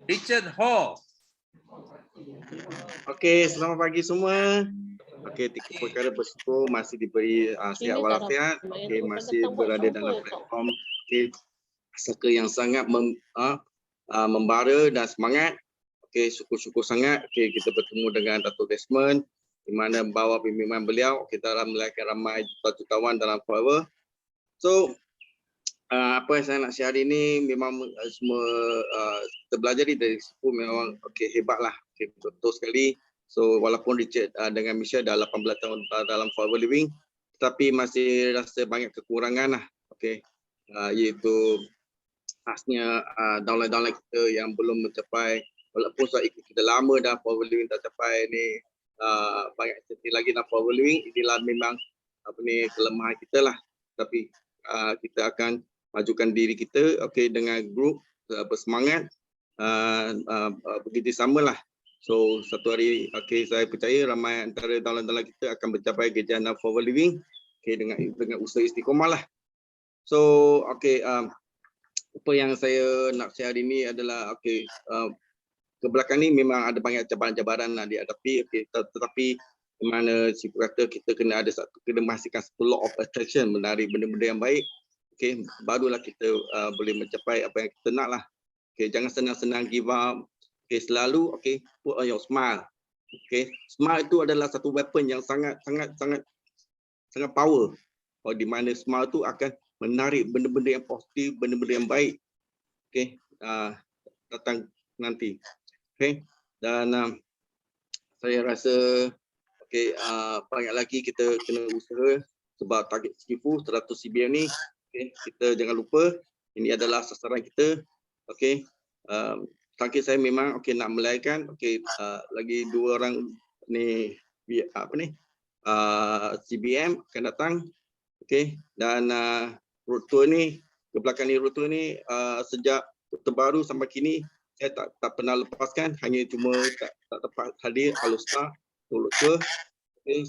Richard Hall. Okay, selamat pagi semua. Okey, tiga perkara bersyukur masih diberi sihat walafiat. Okey, masih berada dalam platform. Okey, saka yang sangat membara dan semangat. Okey, syukur-syukur sangat. Okey, kita bertemu dengan Datuk Desmond di mana bawa bimbingan beliau kita dalam melakukan ramai jutawan dalam Forever. So, apa yang saya nak share hari ini memang semua kita belajar dari Sifu memang okey hebatlah. Okey, betul sekali. So, walaupun Richard dengan Michelle dah 18 tahun dalam Forever Living, tetapi masih rasa banyak kekurangan lah. Okey, iaitu khasnya downline-downline kita yang belum mencapai, walaupun saya ikut kita lama dah Forever Living tak capai ni banyak cerita lagi dalam Forever Living. Inilah memang kelemahan kita lah. Tapi kita akan majukan diri kita dengan grup bersemangat begitu samalah. So satu hari saya percaya ramai antara downline-downline kita akan mencapai kejayaan Forever Living dengan usaha istiqomah lah. So apa yang saya nak share hari ini adalah ke belakang ni memang ada banyak cabaran-cabaran nak dihadapi, tetapi di mana Sifu kata kita kena menghasilkan satu law of attraction, menarik benda-benda yang baik, barulah kita boleh mencapai apa yang kita nak lah. Jangan senang-senang give up, selalu put on your smile. Smile itu adalah satu weapon yang sangat power, di mana smile itu akan menarik benda-benda yang positif, benda-benda yang baik datang nanti. Dan saya rasa banyak lagi kita kena usaha sebab target Sifu 100 CBM ni kita jangan lupa ini adalah sasaran kita. Target saya memang nak melahirkan lagi 2 orang ni CBM akan datang. Dan road tour ni ke belakang ni, road tour ni sejak terbaru sampai kini saya tak pernah lepaskan, hanya cuma tak dapat hadir kalau start road tour.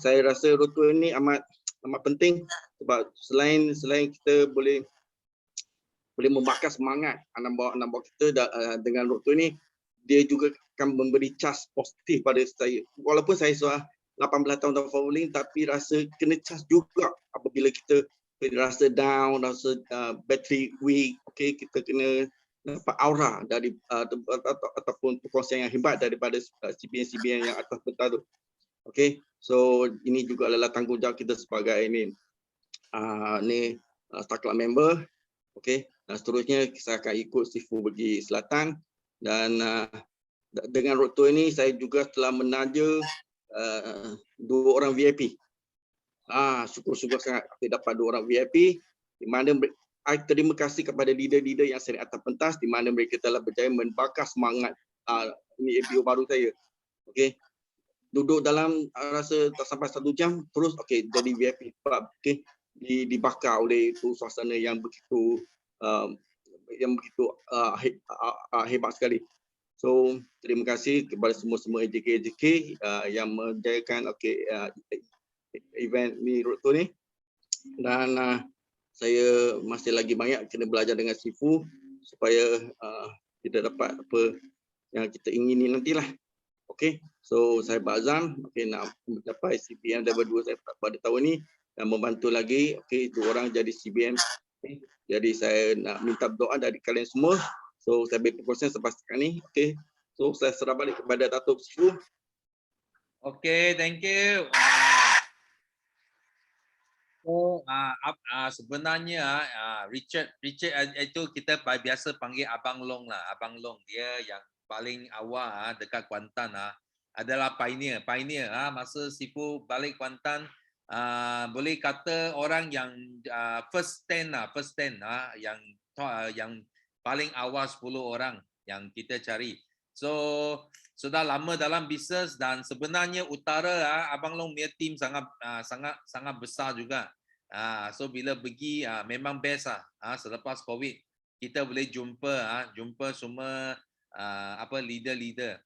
Saya rasa road tour ni amat penting sebab selain kita boleh membakar semangat anak buah kita dengan road tour ni, dia juga akan memberi charge positif pada saya. Walaupun saya sudah 18 tahun dalam Forever, tapi rasa kena charge juga apabila kita rasa down, rasa battery weak. Kita kena dapat aura dari ataupun perkongsian yang hebat daripada CBN yang atas peta tu. So ini juga adalah tanggungjawab kita sebagai Star Club member. Dan seterusnya saya akan ikut Sifu pergi selatan, dan dengan road tour ini saya juga telah menaja 2 orang VIP. Syukur-syukur sangat dapat 2 orang VIP, di mana saya terima kasih kepada leader-leader yang sering atas pentas, di mana mereka telah berjaya membakar semangat ini APO baru saya. Duduk dalam rasa tak sampai 1 jam terus jadi VIP sebab dibakar oleh itu suasana yang begitu hebat sekali. So terima kasih kepada semua AJK yang menjayakan event ni, road tour ni. Dan saya masih lagi banyak kena belajar dengan Sifu supaya kita dapat apa yang kita ingini nantilah. So saya berazam nak mencapai CBM level 2 saya pada tahun ni dan membantu lagi 2 orang jadi CBM. Jadi saya nak minta doa dari kalian semua. So saya beri perkongsian sampai sekarang ni. So saya serah balik kepada Datuk Sifu. Thank you. So sebenarnya Richard itu kita biasa panggil Abang Long lah. Abang Long dia yang paling awal dekat Kuantan adalah pioneer. Masa Sifu balik Kuantan, boleh kata orang yang first 10 yang paling awal 10 orang yang kita cari. So sudah lama dalam bisnes dan sebenarnya utara Abang Long punya team sangat besar juga. So bila pergi memang best selepas Covid kita boleh jumpa semua leader-leader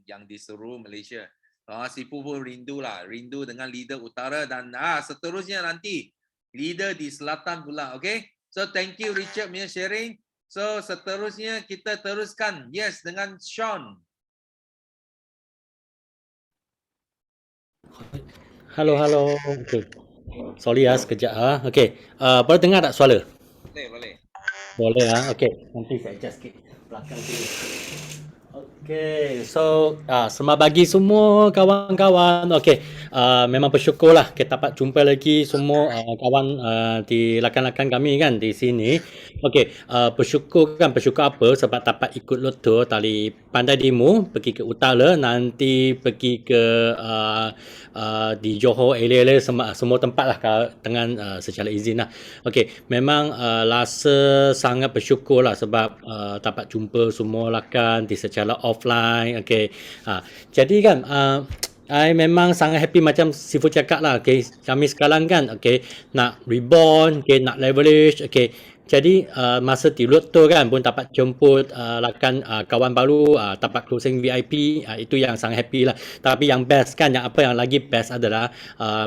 yang di seluruh Malaysia. Sifu pun rindu dengan leader utara dan seterusnya nanti leader di selatan pula. So thank you Richard punya sharing. So seterusnya kita teruskan dengan Sean. Halo, halo. Okey. Sorry sekejap Okey. Boleh dengar tak suara? Boleh, boleh. Boleh Okey. Nanti saya adjust sikit belakang sini. Okey. So, selamat pagi semua kawan-kawan. Okey. Memang bersyukurlah kita dapat jumpa lagi semua kawan di rakan-rakan kami kan di sini. Okey. Bersyukur apa sebab dapat ikut loto dari Pandai Dimu pergi ke utara, nanti pergi ke di Johor area semua tempat lah dengan secara izin lah. Okey, memang rasa sangat bersyukur lah sebab dapat jumpa semua rakan di secara offline. Okey, jadi kan I memang sangat happy macam Sifu cakap lah. Okay, kami sekarang kan nak reborn, nak leverage. Jadi masa di Loto kan pun dapat jemput rakan kawan baru, dapat closing VIP, itu yang sangat happy lah. Tapi yang best kan, yang lagi best adalah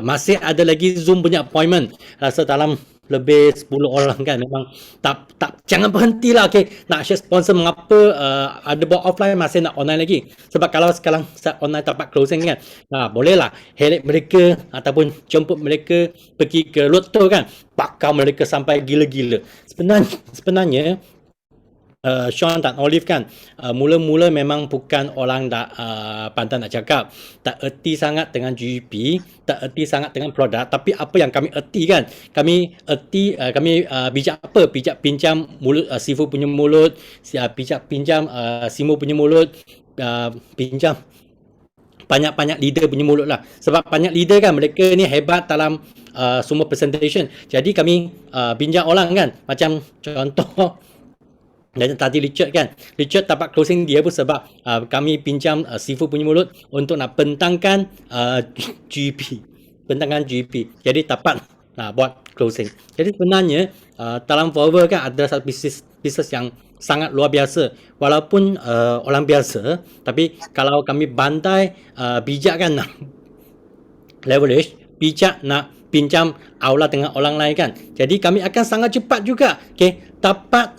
masih ada lagi Zoom punya appointment. Rasa dalam lebih 10 orang kan, memang tak jangan berhenti lah. Nak share sponsor mengapa ada buat offline masih nak online lagi. Sebab kalau sekarang online dapat closing kan, boleh lah help mereka ataupun jemput mereka pergi ke Loto kan, bakar mereka sampai gila-gila. Sebenarnya Sean dan Olive kan mula-mula memang bukan orang tak pandai nak cakap, tak erti sangat dengan GP, tak erti sangat dengan produk. Tapi apa yang kami erti kan, kami bijak apa, bijak pinjam mulut Sifu punya mulut, bijak pinjam Simo punya mulut, pinjam banyak-banyak leader punya mulut lah. Sebab banyak leader kan, mereka ni hebat dalam semua presentation. Jadi kami pinjam orang kan, macam contoh dan tadi Richard kan, Richard dapat closing dia pun sebab kami pinjam Sifu punya mulut untuk nak bentangkan GP, jadi dapat buat closing. Jadi sebenarnya dalam Forever kan ada satu bisnes yang sangat luar biasa. Walaupun orang biasa, tapi kalau kami bandai bijak kan nak leverage, bijak nak pinjam aula dengan orang lain kan. Jadi kami akan sangat cepat juga dapat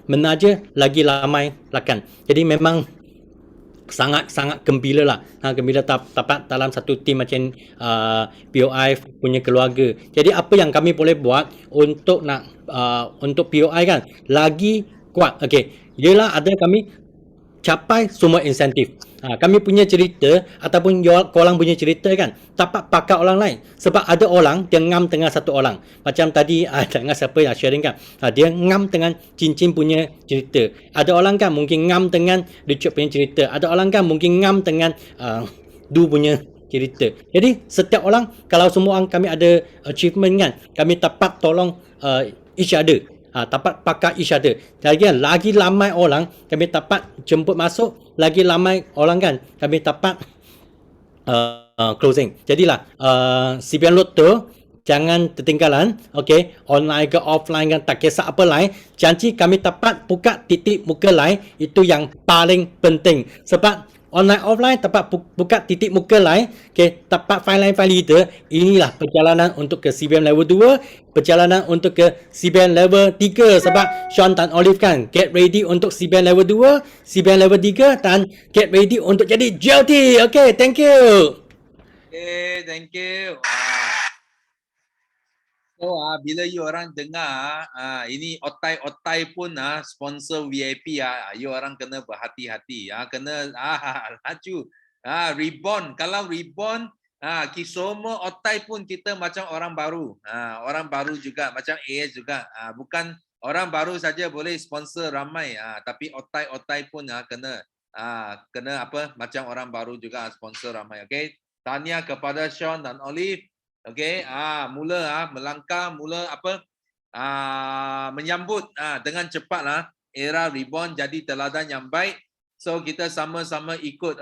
menaja lagi ramai rakan. Jadi memang sangat gembira lah. Gembira dapat dalam satu tim macam POI punya keluarga. Jadi apa yang kami boleh buat untuk nak untuk POI kan lagi kuat. Ialah ada kami capai semua insentif. Kami punya cerita ataupun korang punya cerita kan dapat pakai orang lain. Sebab ada orang dia ngam dengan satu orang. Macam tadi dengan siapa yang sharing kan, dia ngam dengan cincin punya cerita. Ada orang kan mungkin ngam dengan Richard punya cerita. Ada orang kan mungkin ngam dengan Du punya cerita. Jadi setiap orang, kalau semua orang kami ada achievement kan, kami dapat tolong each other. Dapat pakai each other. Jadi lagi ramai orang kami dapat jemput masuk, lagi ramai orang kan kami dapat closing. Jadilah CBN Lotto jangan tertinggalan. Online ke offline kan tak kisah apa lain, janji kami dapat buka titik muka lain, itu yang paling penting. Sebab online offline dapat buka titik muka lain, dapat file leader. Inilah perjalanan untuk ke CBN level 2, perjalanan untuk ke CBN level 3. Sebab Sean dan Olive kan get ready untuk CBN level 2, CBN level 3 dan get ready untuk jadi JLT. Thank you. Thank you. So bila you orang dengar ini otai pun sponsor VIP you orang kena berhati-hati kena laju reborn. Kalau reborn semua otai pun kita macam orang baru. Orang baru juga macam AS juga. Bukan orang baru saja boleh sponsor ramai, tapi otai pun kena apa macam orang baru juga sponsor ramai. Tanya kepada Sean dan Olive. Mula melangkah, mula menyambut dengan cepatlah era reborn, jadi teladan yang baik. So kita sama-sama ikut.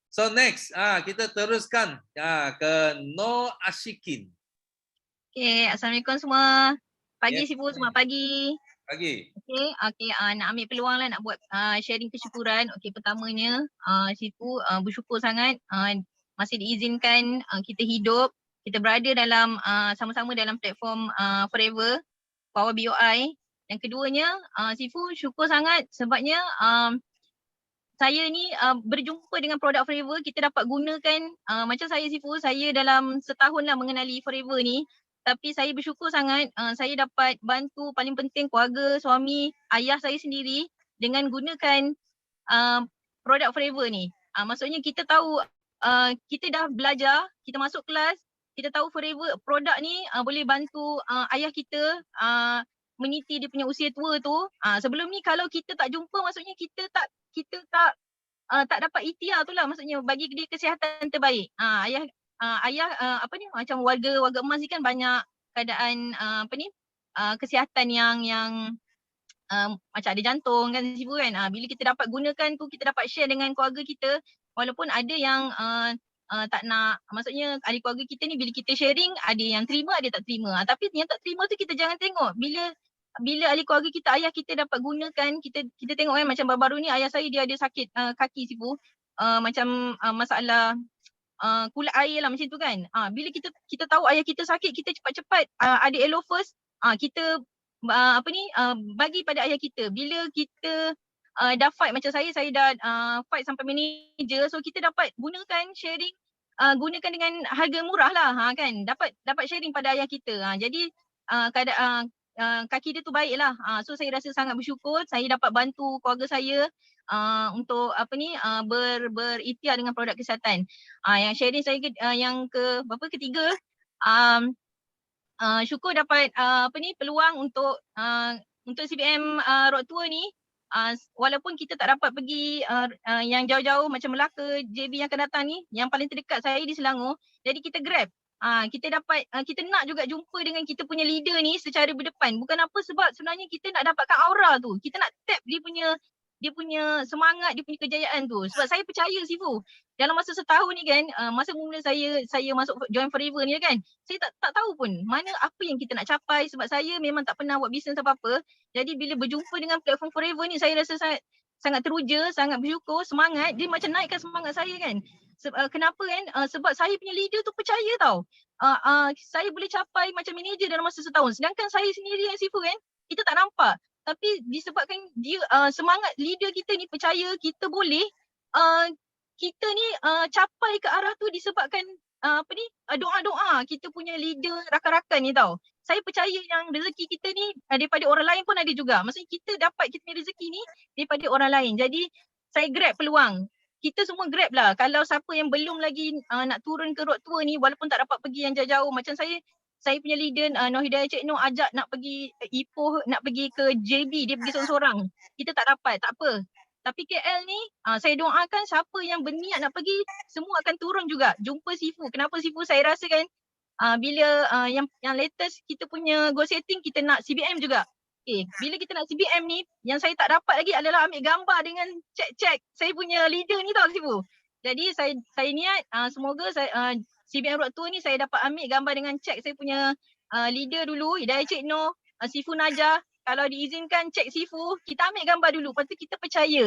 So next kita teruskan ke No Ashikin. Assalamualaikum semua. Pagi Sifu, selamat pagi. Pagi. Nak ambil peluang lah nak buat sharing kesyukuran. Pertamanya Sifu bersyukur sangat masih diizinkan kita hidup. Kita berada dalam sama-sama dalam platform Forever Power BOI. Yang keduanya, Sifu syukur sangat sebabnya saya ni berjumpa dengan produk Forever, kita dapat gunakan macam saya Sifu, saya dalam setahun lah mengenali Forever ni. Tapi saya bersyukur sangat saya dapat bantu paling penting keluarga, suami, ayah saya sendiri dengan gunakan produk Forever ni. Maksudnya kita tahu kita dah belajar, kita masuk kelas, kita tahu Forever produk ni boleh bantu ayah kita meniti dia punya usia tua tu. Sebelum ni kalau kita tak jumpa, maksudnya kita tak dapat ikhtiar tu lah, maksudnya bagi dia kesihatan terbaik. Ayah apa ni macam warga emas ni kan banyak keadaan kesihatan yang macam ada jantung kan Sifu kan. Bila kita dapat gunakan tu, kita dapat share dengan keluarga kita, walaupun ada yang tak nak, maksudnya ahli keluarga kita ni bila kita sharing ada yang terima, ada tak terima. Tapi yang tak terima tu kita jangan tengok. Bila ahli keluarga kita, ayah kita dapat gunakan, kita tengok kan macam baru-baru ni ayah saya dia ada sakit kaki Sifu. Macam masalah kulat air lah macam tu kan. Bila kita tahu ayah kita sakit, kita cepat-cepat ada Elo First, kita bagi pada ayah kita. Bila kita dah fight macam saya dah fight sampai manager, so kita dapat gunakan sharing, gunakan dengan harga murah lah kan, dapat sharing pada ayah kita. Jadi keadaan kaki dia tu baik lah. So saya rasa sangat bersyukur saya dapat bantu keluarga saya untuk berikhtiar dengan produk kesihatan. Yang sharing saya yang ketiga, syukur dapat peluang untuk CBM Road Tour ni. Walaupun kita tak dapat pergi yang jauh-jauh macam Melaka, JB yang akan datang ni, yang paling terdekat saya di Selangor, jadi kita grab. Kita nak juga jumpa dengan kita punya leader ni secara berdepan. Bukan apa, sebab sebenarnya kita nak dapatkan aura tu. Kita nak tap dia punya semangat, dia punya kejayaan tu. Sebab saya percaya Sifu, dalam masa setahun ni kan, masa mula saya masuk join Forever ni kan, saya tak tahu pun mana apa yang kita nak capai, sebab saya memang tak pernah buat bisnes apa-apa. Jadi bila berjumpa dengan platform Forever ni, saya rasa sangat teruja, sangat bersyukur, semangat. Dia macam naikkan semangat saya kan. Kenapa kan? Sebab saya punya leader tu percaya tau. Saya boleh capai macam manager dalam masa setahun. Sedangkan saya sendiri yang Sifu kan, kita tak nampak. Tapi disebabkan dia semangat leader kita ni percaya kita boleh, kita ni capai ke arah tu disebabkan doa-doa kita punya leader rakan-rakan ni tau. Saya percaya yang rezeki kita ni daripada orang lain pun ada juga. Maksudnya kita dapat kita punya rezeki ni daripada orang lain. Jadi saya grab peluang. Kita semua grab lah. Kalau siapa yang belum lagi nak turun ke road tour ni, walaupun tak dapat pergi yang jauh-jauh, macam saya punya leader Noh Hidayah Cik Noh ajak nak pergi Ipoh, nak pergi ke JB, dia pergi seorang-seorang. Kita tak dapat, tak apa. Tapi KL ni saya doakan siapa yang berniat nak pergi, semua akan turun juga jumpa Sifu. Kenapa Sifu? Saya rasa kan bila yang latest kita punya goal setting, kita nak CBM juga. Bila kita nak CBM ni, yang saya tak dapat lagi adalah ambil gambar dengan cek saya punya leader ni tau Sifu. Jadi saya niat semoga CBM Road Tour ni saya dapat ambil gambar dengan cek saya punya leader dulu, Hidayah Cik Noh, Sifu Najah. Kalau diizinkan cek Sifu, kita ambil gambar dulu. Lepas tu kita percaya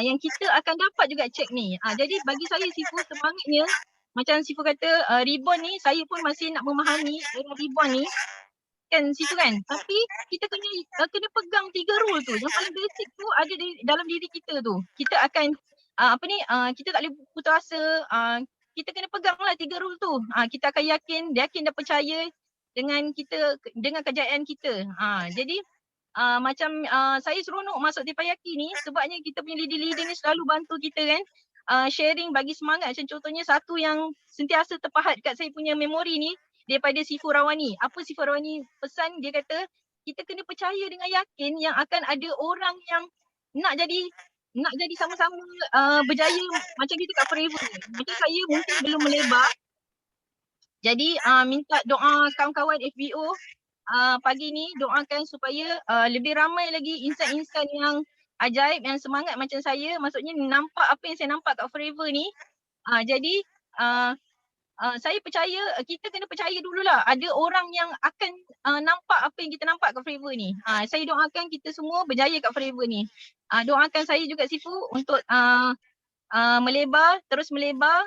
yang kita akan dapat juga cek ni. Jadi bagi saya Sifu semangatnya, macam Sifu kata ribbon ni, saya pun masih nak memahami era ribbon ni. Kan Sifu kan? Tapi kita kena pegang 3 rule tu. Yang paling basic tu ada dalam diri kita tu. Kita akan kita tak boleh putus asa. Kita kena pegang lah 3 rule tu. Kita akan yakin dan percaya dengan kejayaan kita. Jadi macam saya seronok masuk Teppanyaki ni sebabnya kita punya leader-leader ni selalu bantu kita kan. Sharing, bagi semangat. Macam contohnya satu yang sentiasa terpahat kat saya punya memori ni daripada Sifu Rawani. Apa Sifu Rawani pesan? Dia kata kita kena percaya dengan yakin yang akan ada orang yang nak jadi sama-sama berjaya macam kita kat Forever ni. Macam saya mungkin belum melebar. Jadi minta doa kawan-kawan FBO pagi ni, doakan supaya lebih ramai lagi insan-insan yang ajaib, yang semangat macam saya. Maksudnya nampak apa yang saya nampak kat Forever ni. Jadi saya percaya, kita kena percaya dululah ada orang yang akan nampak apa yang kita nampak kat Forever ni. Saya doakan kita semua berjaya kat Forever ni. Doakan saya juga Sifu untuk terus melebar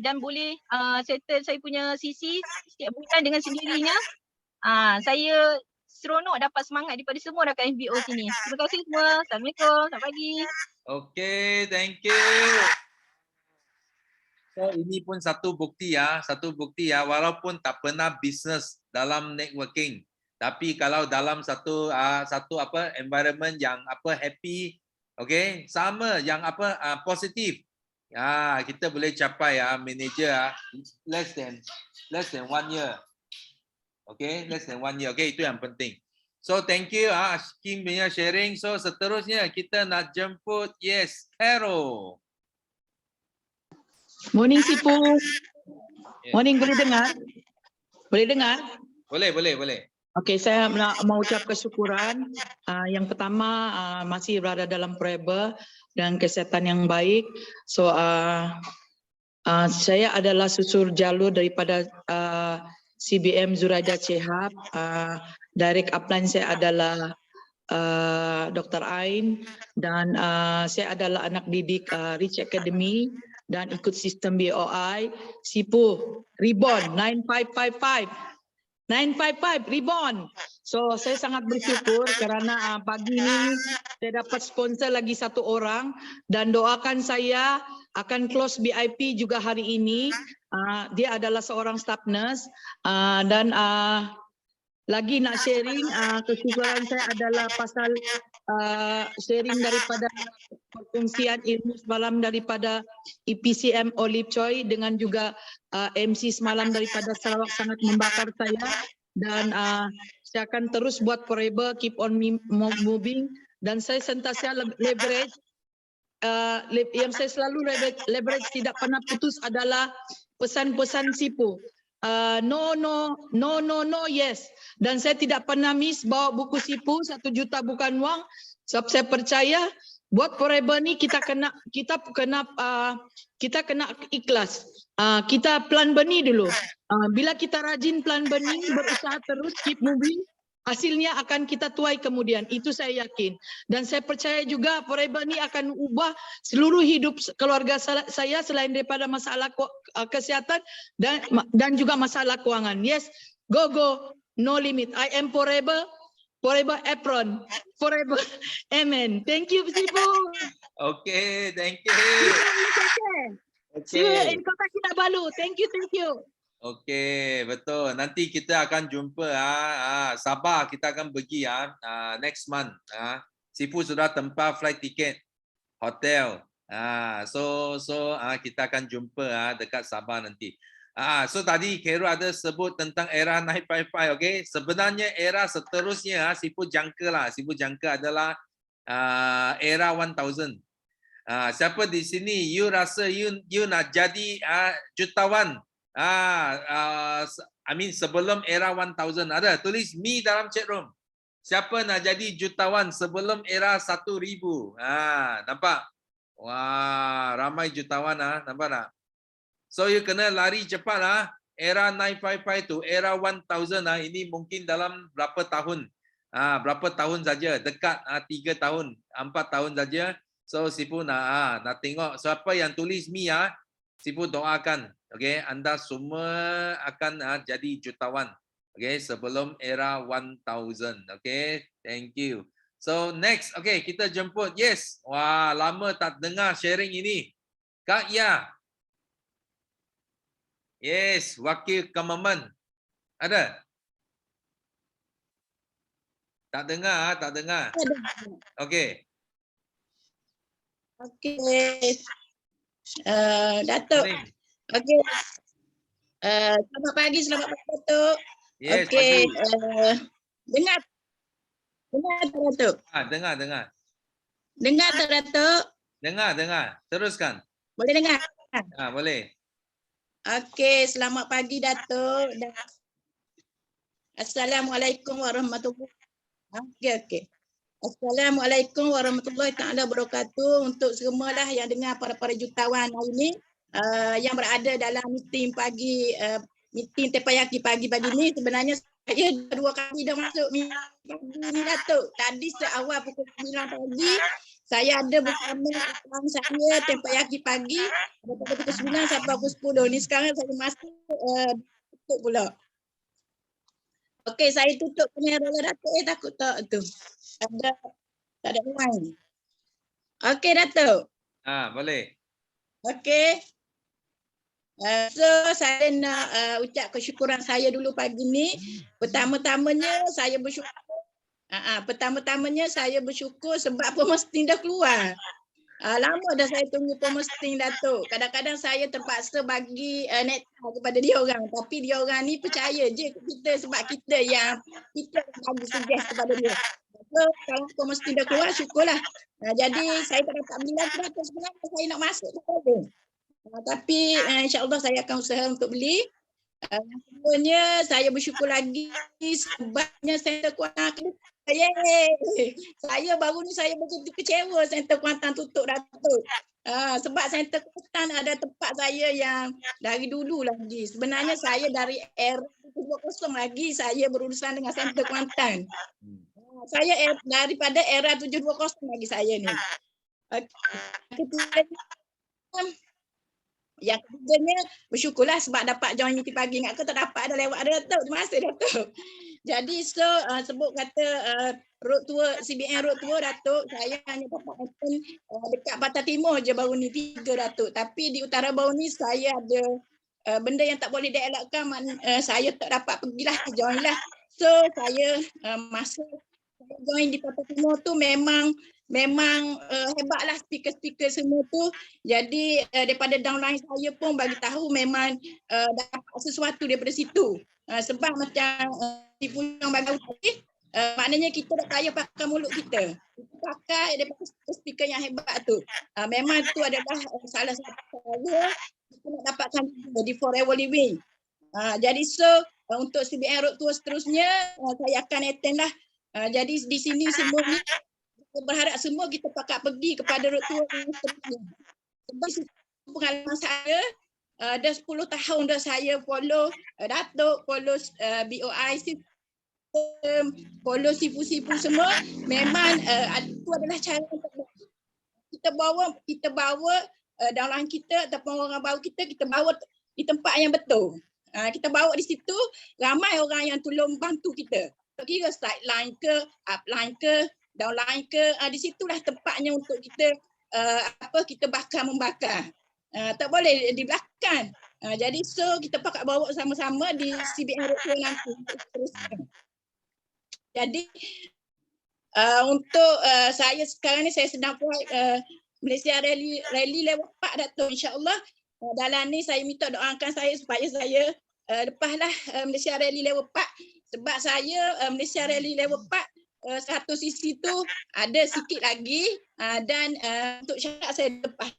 dan boleh settle saya punya sisi setiap bulan dengan sendirinya. Saya seronok dapat semangat daripada semua rakan FBO sini. Terima kasih semua. Assalamualaikum. Selamat pagi. Okay, thank you. So ini pun satu bukti ya, walaupun tak pernah bisnes dalam networking, tapi kalau dalam satu environment yang happy, okay, sama yang positif, kita boleh capai manager less than 1 year, okay, less than 1 year, okay, itu yang penting. So thank you Kim punya sharing. So seterusnya kita nak jemput Carol. Morning Sipu. Yes. Morning, boleh dengar? Boleh dengar? Boleh. Okey, saya nak mengucap kesyukuran. Yang pertama masih berada dalam forever dan kesihatan yang baik. So saya adalah susur jalur daripada CBM Zuraida Chehab. Direct upline saya adalah Dr. Ain dan saya adalah anak didik Rich Academy dan ikut sistem BOI. Sipu Reborn 9555 Reborn. So saya sangat bersyukur kerana pagi ini saya dapat sponsor lagi 1 orang dan doakan saya akan close BIP juga hari ini. Dia adalah seorang staff nurse dan lagi nak sharing, kesyukuran saya adalah pasal sharing daripada perkongsian ilmu semalam daripada EPCM Olive Choi dengan juga MC semalam daripada Sarawak sangat membakar saya dan saya akan terus buat forever, keep on moving dan saya sentiasa leverage. Yang saya selalu leverage tidak pernah putus adalah pesan-pesan Sipu. No, yes. Dan saya tidak pernah miss bawa buku Sipu 1 juta bukan wang. Sebab saya percaya buat forever ni kita kena ikhlas. Kita plan benih dulu. Bila kita rajin plan benih, berusaha terus keep moving, hasilnya akan kita tuai kemudian. Itu saya yakin. Dan saya percaya juga forever ni akan ubah seluruh hidup keluarga saya selain daripada masalah kesihatan dan juga masalah keuangan. Yes, go, no limit. I am forever apron, forever. Amen. Thank you, Sipu. Okay, thank you. See you in Kota Kinabalu. Thank you. Okey, betul. Nanti kita akan jumpa Sabah kita akan pergi next month. Sipu sudah tempah flight ticket, hotel. So kita akan jumpa dekat Sabah nanti. So tadi Khairul ada sebut tentang era 955, okey. Sebenarnya era seterusnya Sipu jangka lah. Sipu jangka adalah era 1000. Siapa di sini you rasa you nak jadi jutawan? Sebelum era 1000 ada tulis me dalam chat room. Siapa nak jadi jutawan sebelum era 1000? Nampak? Wah, ramai jutawan nampak tak? So you kena lari cepat Era 955 tu, era 1000 ini mungkin dalam berapa tahun? Berapa tahun saja? Dekat 3 tahun, 4 tahun saja. So Sipu nak tengok siapa yang tulis me Sipu doakan. Okay, anda semua akan jadi jutawan. Okay, sebelum era 1000. Okay, thank you. So next, okay, kita jemput. Yes, wah lama tak dengar sharing ini. Kak Ya. Yes, Wakil Kamaman. Ada? Tak dengar. Okay. Okey. Datuk. Okey. Selamat pagi Datuk. Yes, okey. Dengar tak Datuk? Dengar. Dengar tak Datuk? Dengar. Teruskan. Boleh dengar? Boleh. Okey, selamat pagi Datuk. Assalamualaikum warahmatullahi wabarakatuh. Okey. Assalamualaikum warahmatullahi taala wabarakatuh untuk semualah yang dengar para jutawan hari ini yang berada dalam meeting pagi meeting Tepayaki pagi ni. Sebenarnya saya 2 kali dah masuk meeting ni Datuk. Tadi seawal pukul 9 pagi saya ada bersama kawan saya Tepayaki pagi daripada pukul 9 sampai pukul 10. Ni sekarang saya masuk tutup pula. Okey, saya tutup kamera Datuk takut tak tu. Tak ada line. Okey Datuk. Boleh. Okey. So saya nak ucap kesyukuran saya dulu pagi ni. Pertama-tamanya saya bersyukur. Pertama-tamanya saya bersyukur sebab pemerhati dah keluar. Lama dah saya tunggu pemerhati Datuk. Kadang-kadang saya terpaksa bagi nektar kepada dia orang. Tapi dia orang ni percaya je kita sebab kita yang kita bagi suggest kepada dia. So kalau pemerhati dah keluar syukurlah. Jadi saya tak dapat beli lagi Datuk sebenarnya saya nak masuk tak ada. Tapi insya-Allah saya akan usaha untuk beli. Yang keduanya saya bersyukur lagi sebabnya Center Kuantan saya baru ni saya begitu kecewa Center Kuantan tutup Datuk. Sebab Center Kuantan ada tempat saya yang dari dulu lagi. Sebenarnya saya dari era 20 lagi saya berurusan dengan Center Kuantan. Saya daripada era 720 lagi saya ni. Yang ketiganya bersyukurlah sebab dapat join meeting pagi. Ingat ke tak dapat ada lewat ada Datuk. Terima kasih Datuk. Jadi sebut kata road tour CBN road tour Datuk, saya hanya dapat attend dekat Pantai Timur je baru ni 3 Datuk. Tapi di Utara Bau ni saya ada benda yang tak boleh dielakkan, saya tak dapat pergilah join lah. So saya masa saya join di Pantai Timur tu memang hebatlah speaker-speaker semua tu. Jadi daripada downline saya pun bagi tahu memang dapat sesuatu daripada situ. Sebab macam yang bagi tahu tadi, maknanya kita tak payah pakai mulut kita. Kita pakai daripada speaker yang hebat tu. Memang tu adalah salah satu cara kita nak dapatkan di Forever Living. Jadi untuk CBN Road Tour seterusnya saya akan attend lah. Jadi di sini semua ni saya berharap semua kita pakat pergi kepada road tour yang seterusnya. Sebab pengalaman saya dah 10 tahun dah saya follow Datuk, follow BOI, follow sipu-sipu semua. Memang itu adalah cara untuk kita bawa downline kita ataupun orang baru kita bawa di tempat yang betul. Kita bawa di situ ramai orang yang tolong bantu kita. Tak kira sideline ke, upline ke, downline ke, di situlah tempatnya untuk kita kita bakar membakar. Tak boleh di belakang. Jadi kita pakat bawa sama-sama di CBN Road Tour nanti. Jadi untuk saya sekarang ni saya sedang buat Malaysia Rally level 4 Datuk, insya-Allah. Dalam ni saya minta doakan saya supaya saya lepaslah Malaysia Rally level 4 sebab saya Malaysia Rally level 4 satu sisi tu ada sikit lagi dan untuk syarat saya lepas.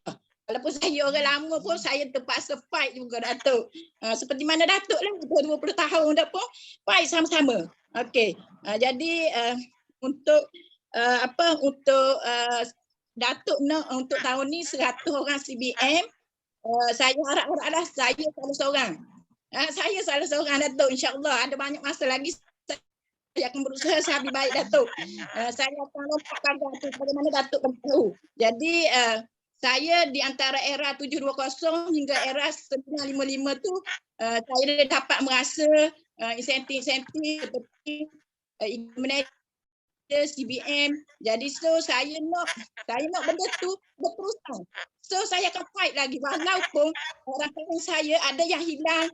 Walaupun saya orang lama pun saya terpaksa fight juga Datuk. Seperti mana Datuk lah 20 tahun dah pun fight sama-sama. Okey. Jadi untuk Datuk untuk tahun ni 100 orang CBM, saya harap-haraplah saya salah seorang. Saya salah seorang Datuk, insya-Allah ada banyak masa lagi saya akan berusaha sehabis baik Datuk. Saya akan lompat pagar tu bagaimana Datuk tahu. Jadi saya di antara era 720 hingga era 955 tu saya dapat merasa insentif-insentif seperti CBM. Jadi saya nak benda tu berterusan. So saya akan fight lagi walaupun orang-orang saya ada yang hilang,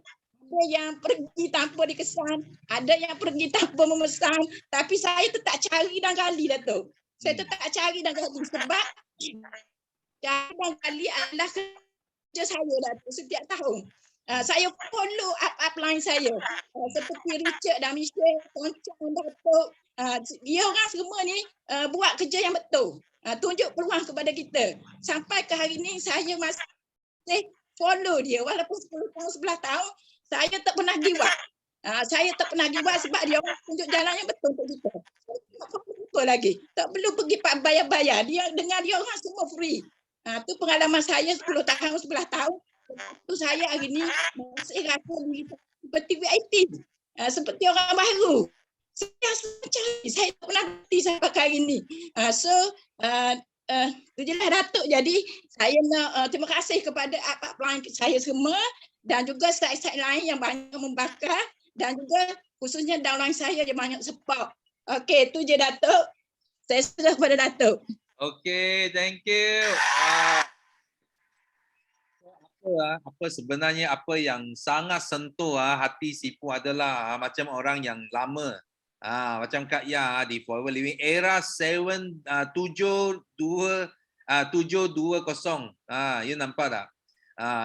ada yang pergi tanpa dikesan, ada yang pergi tanpa memesan, tapi saya tetap cari dan gali Datuk. Saya tetap cari dan gali sebab cari dan gali adalah kerja saya Datuk setiap tahun. Saya follow upline saya seperti Richard dan Michelle, Koncang, Datuk. Dia orang semua ni buat kerja yang betul. Tunjuk peluang kepada kita. Sampai ke hari ni saya masih follow dia walaupun 10 tahun 11 tahun saya tak pernah give up. Saya tak pernah give up sebab dia orang tunjuk jalan yang betul untuk kita. Betul lagi. Tak perlu pergi bayar-bayar. Dia dengan dia orang semua free. Tu pengalaman saya 10 tahun 11 tahun. Tu saya hari ni masih rasa seperti VIP. Seperti orang baru. Saya tak pernah berhenti sampai hari ni. Tu je lah Datuk. Jadi saya nak terima kasih kepada upline saya semua dan juga site-site lain yang banyak membakar dan juga khususnya downline saya dia banyak support. Okey, tu je Datuk. Saya serah kepada Datuk. Okay, thank you. Apa sebenarnya apa yang sangat sentuh hati Sipu adalah macam orang yang lama. Macam Kak Ya di Forever Living era 720. You nampak tak?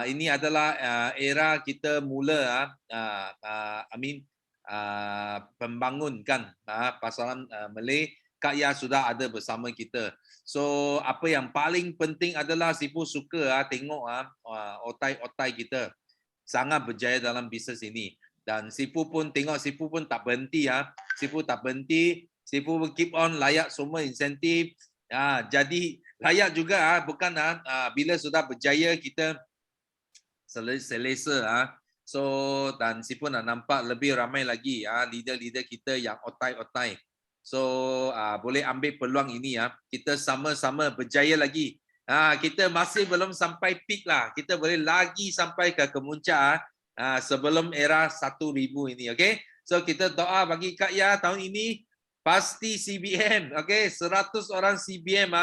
Ini adalah era kita mula pembangunkan pasaran Malay. Kak Ya sudah ada bersama kita. So apa yang paling penting adalah Sipu suka tengok otai-otai kita sangat berjaya dalam bisnes ini. Dan Sipu pun tengok Sipu pun tak berhenti Sipu tak berhenti, Sipu keep on layak semua insentif. Jadi layak juga bukan bila sudah berjaya kita selesa So dan Sipu nak nampak lebih ramai lagi leader-leader kita yang otai-otai. So boleh ambil peluang ini kita sama-sama berjaya lagi. Kita masih belum sampai peak lah. Kita boleh lagi sampai ke kemuncak sebelum era 1000 ini, okey? So kita doa bagi Kak Ya tahun ini pasti CBM, okey? 100 orang CBM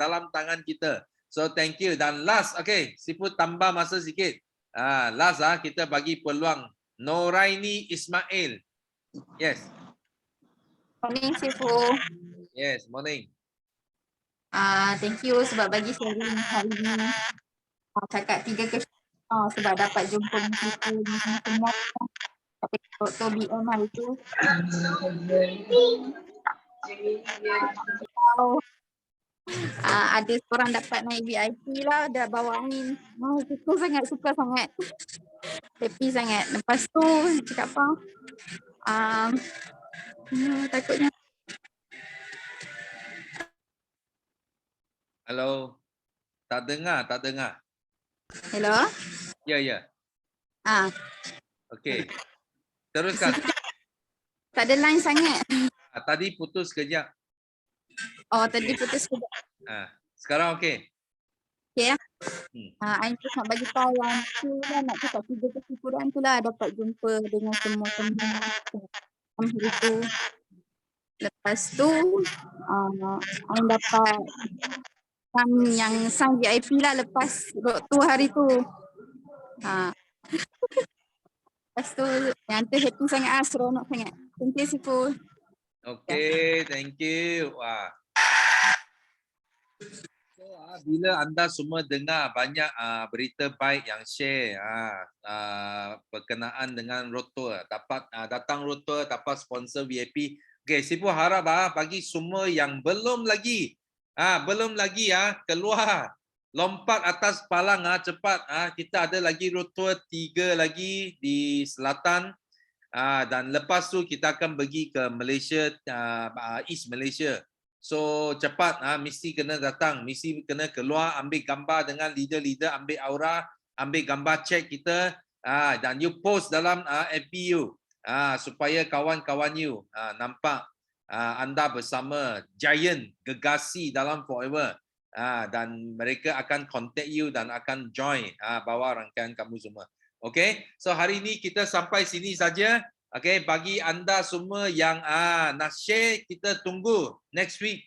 dalam tangan kita. So thank you. Dan last, okey, Sipu tambah masa sikit. Last kita bagi peluang Noraini Ismail. Yes. Morning, Sifu. Yes, morning. Thank you sebab bagi sharing hari ni. Cakap 3 kesempatan sebab dapat jumpa Sifu semua. Dr. BM hari tu. Ada seorang dapat naik VIP lah, dah bawa angin. Suka sangat. Happy sangat. Lepas tu cakap apa? Takutnya. Hello. Tak dengar. Hello? Ya. Okey. Teruskan. Tak ada line sangat. Tadi putus kejap. Oh, tadi putus kejap. Sekarang okey. Okey ya. I just nak bagi tahu yang tu lah, nak cakap 3 kesyukuran tu lah dapat jumpa dengan semua teman hari tu. Lepas tu I dapat yang sign VIP lah lepas tu hari tu. Lepas tu yang tu happy sangat seronok sangat. Thank you Sifu. Okay, thank you. So, bila anda semua dengar banyak berita baik yang share berkenaan dengan road tour, dapat datang road tour, dapat sponsor VIP. Okay, Sifu harap bagi semua yang belum lagi keluar lompat atas palang cepat. Kita ada lagi road tour 3 lagi di selatan. Dan lepas tu kita akan pergi ke Malaysia, East Malaysia. So cepat mesti kena datang, mesti kena keluar, ambil gambar dengan leader-leader, ambil aura, ambil gambar check kita dan you post dalam FB you supaya kawan-kawan you nampak anda bersama giant gegasi dalam Forever. Dan mereka akan contact you dan akan join bawa rangkaian kamu semua. Okay, so hari ini kita sampai sini saja. Okay, bagi anda semua yang nak share, kita tunggu next week.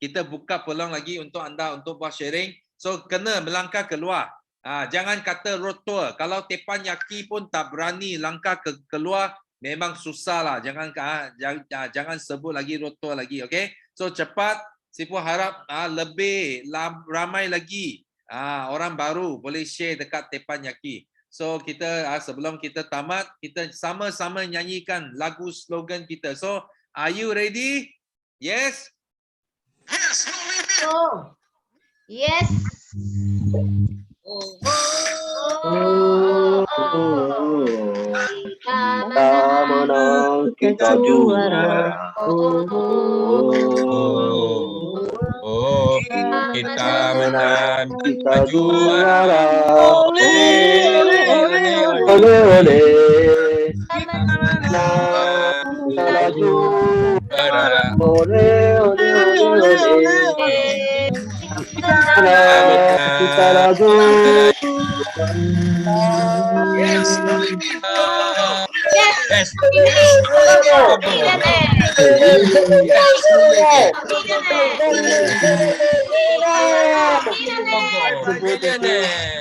Kita buka peluang lagi untuk anda untuk buat sharing. So kena melangkah keluar. Jangan kata road tour. Kalau teppanyaki pun tak berani langkah keluar, memang susah lah. Jangan sebut lagi road tour lagi. Okay, so cepat. Sipu harap lebih ramai lagi orang baru boleh share dekat teppanyaki. So kita sebelum kita tamat, kita sama-sama nyanyikan lagu slogan kita. So are you ready? Yes? Yes. Yes. Kita menang, kita juara. Kita menang, kita juara. Oleh. Kita juara. Oleh. Kita laju. Yes. Yes. Logo. Logo. Millionaire.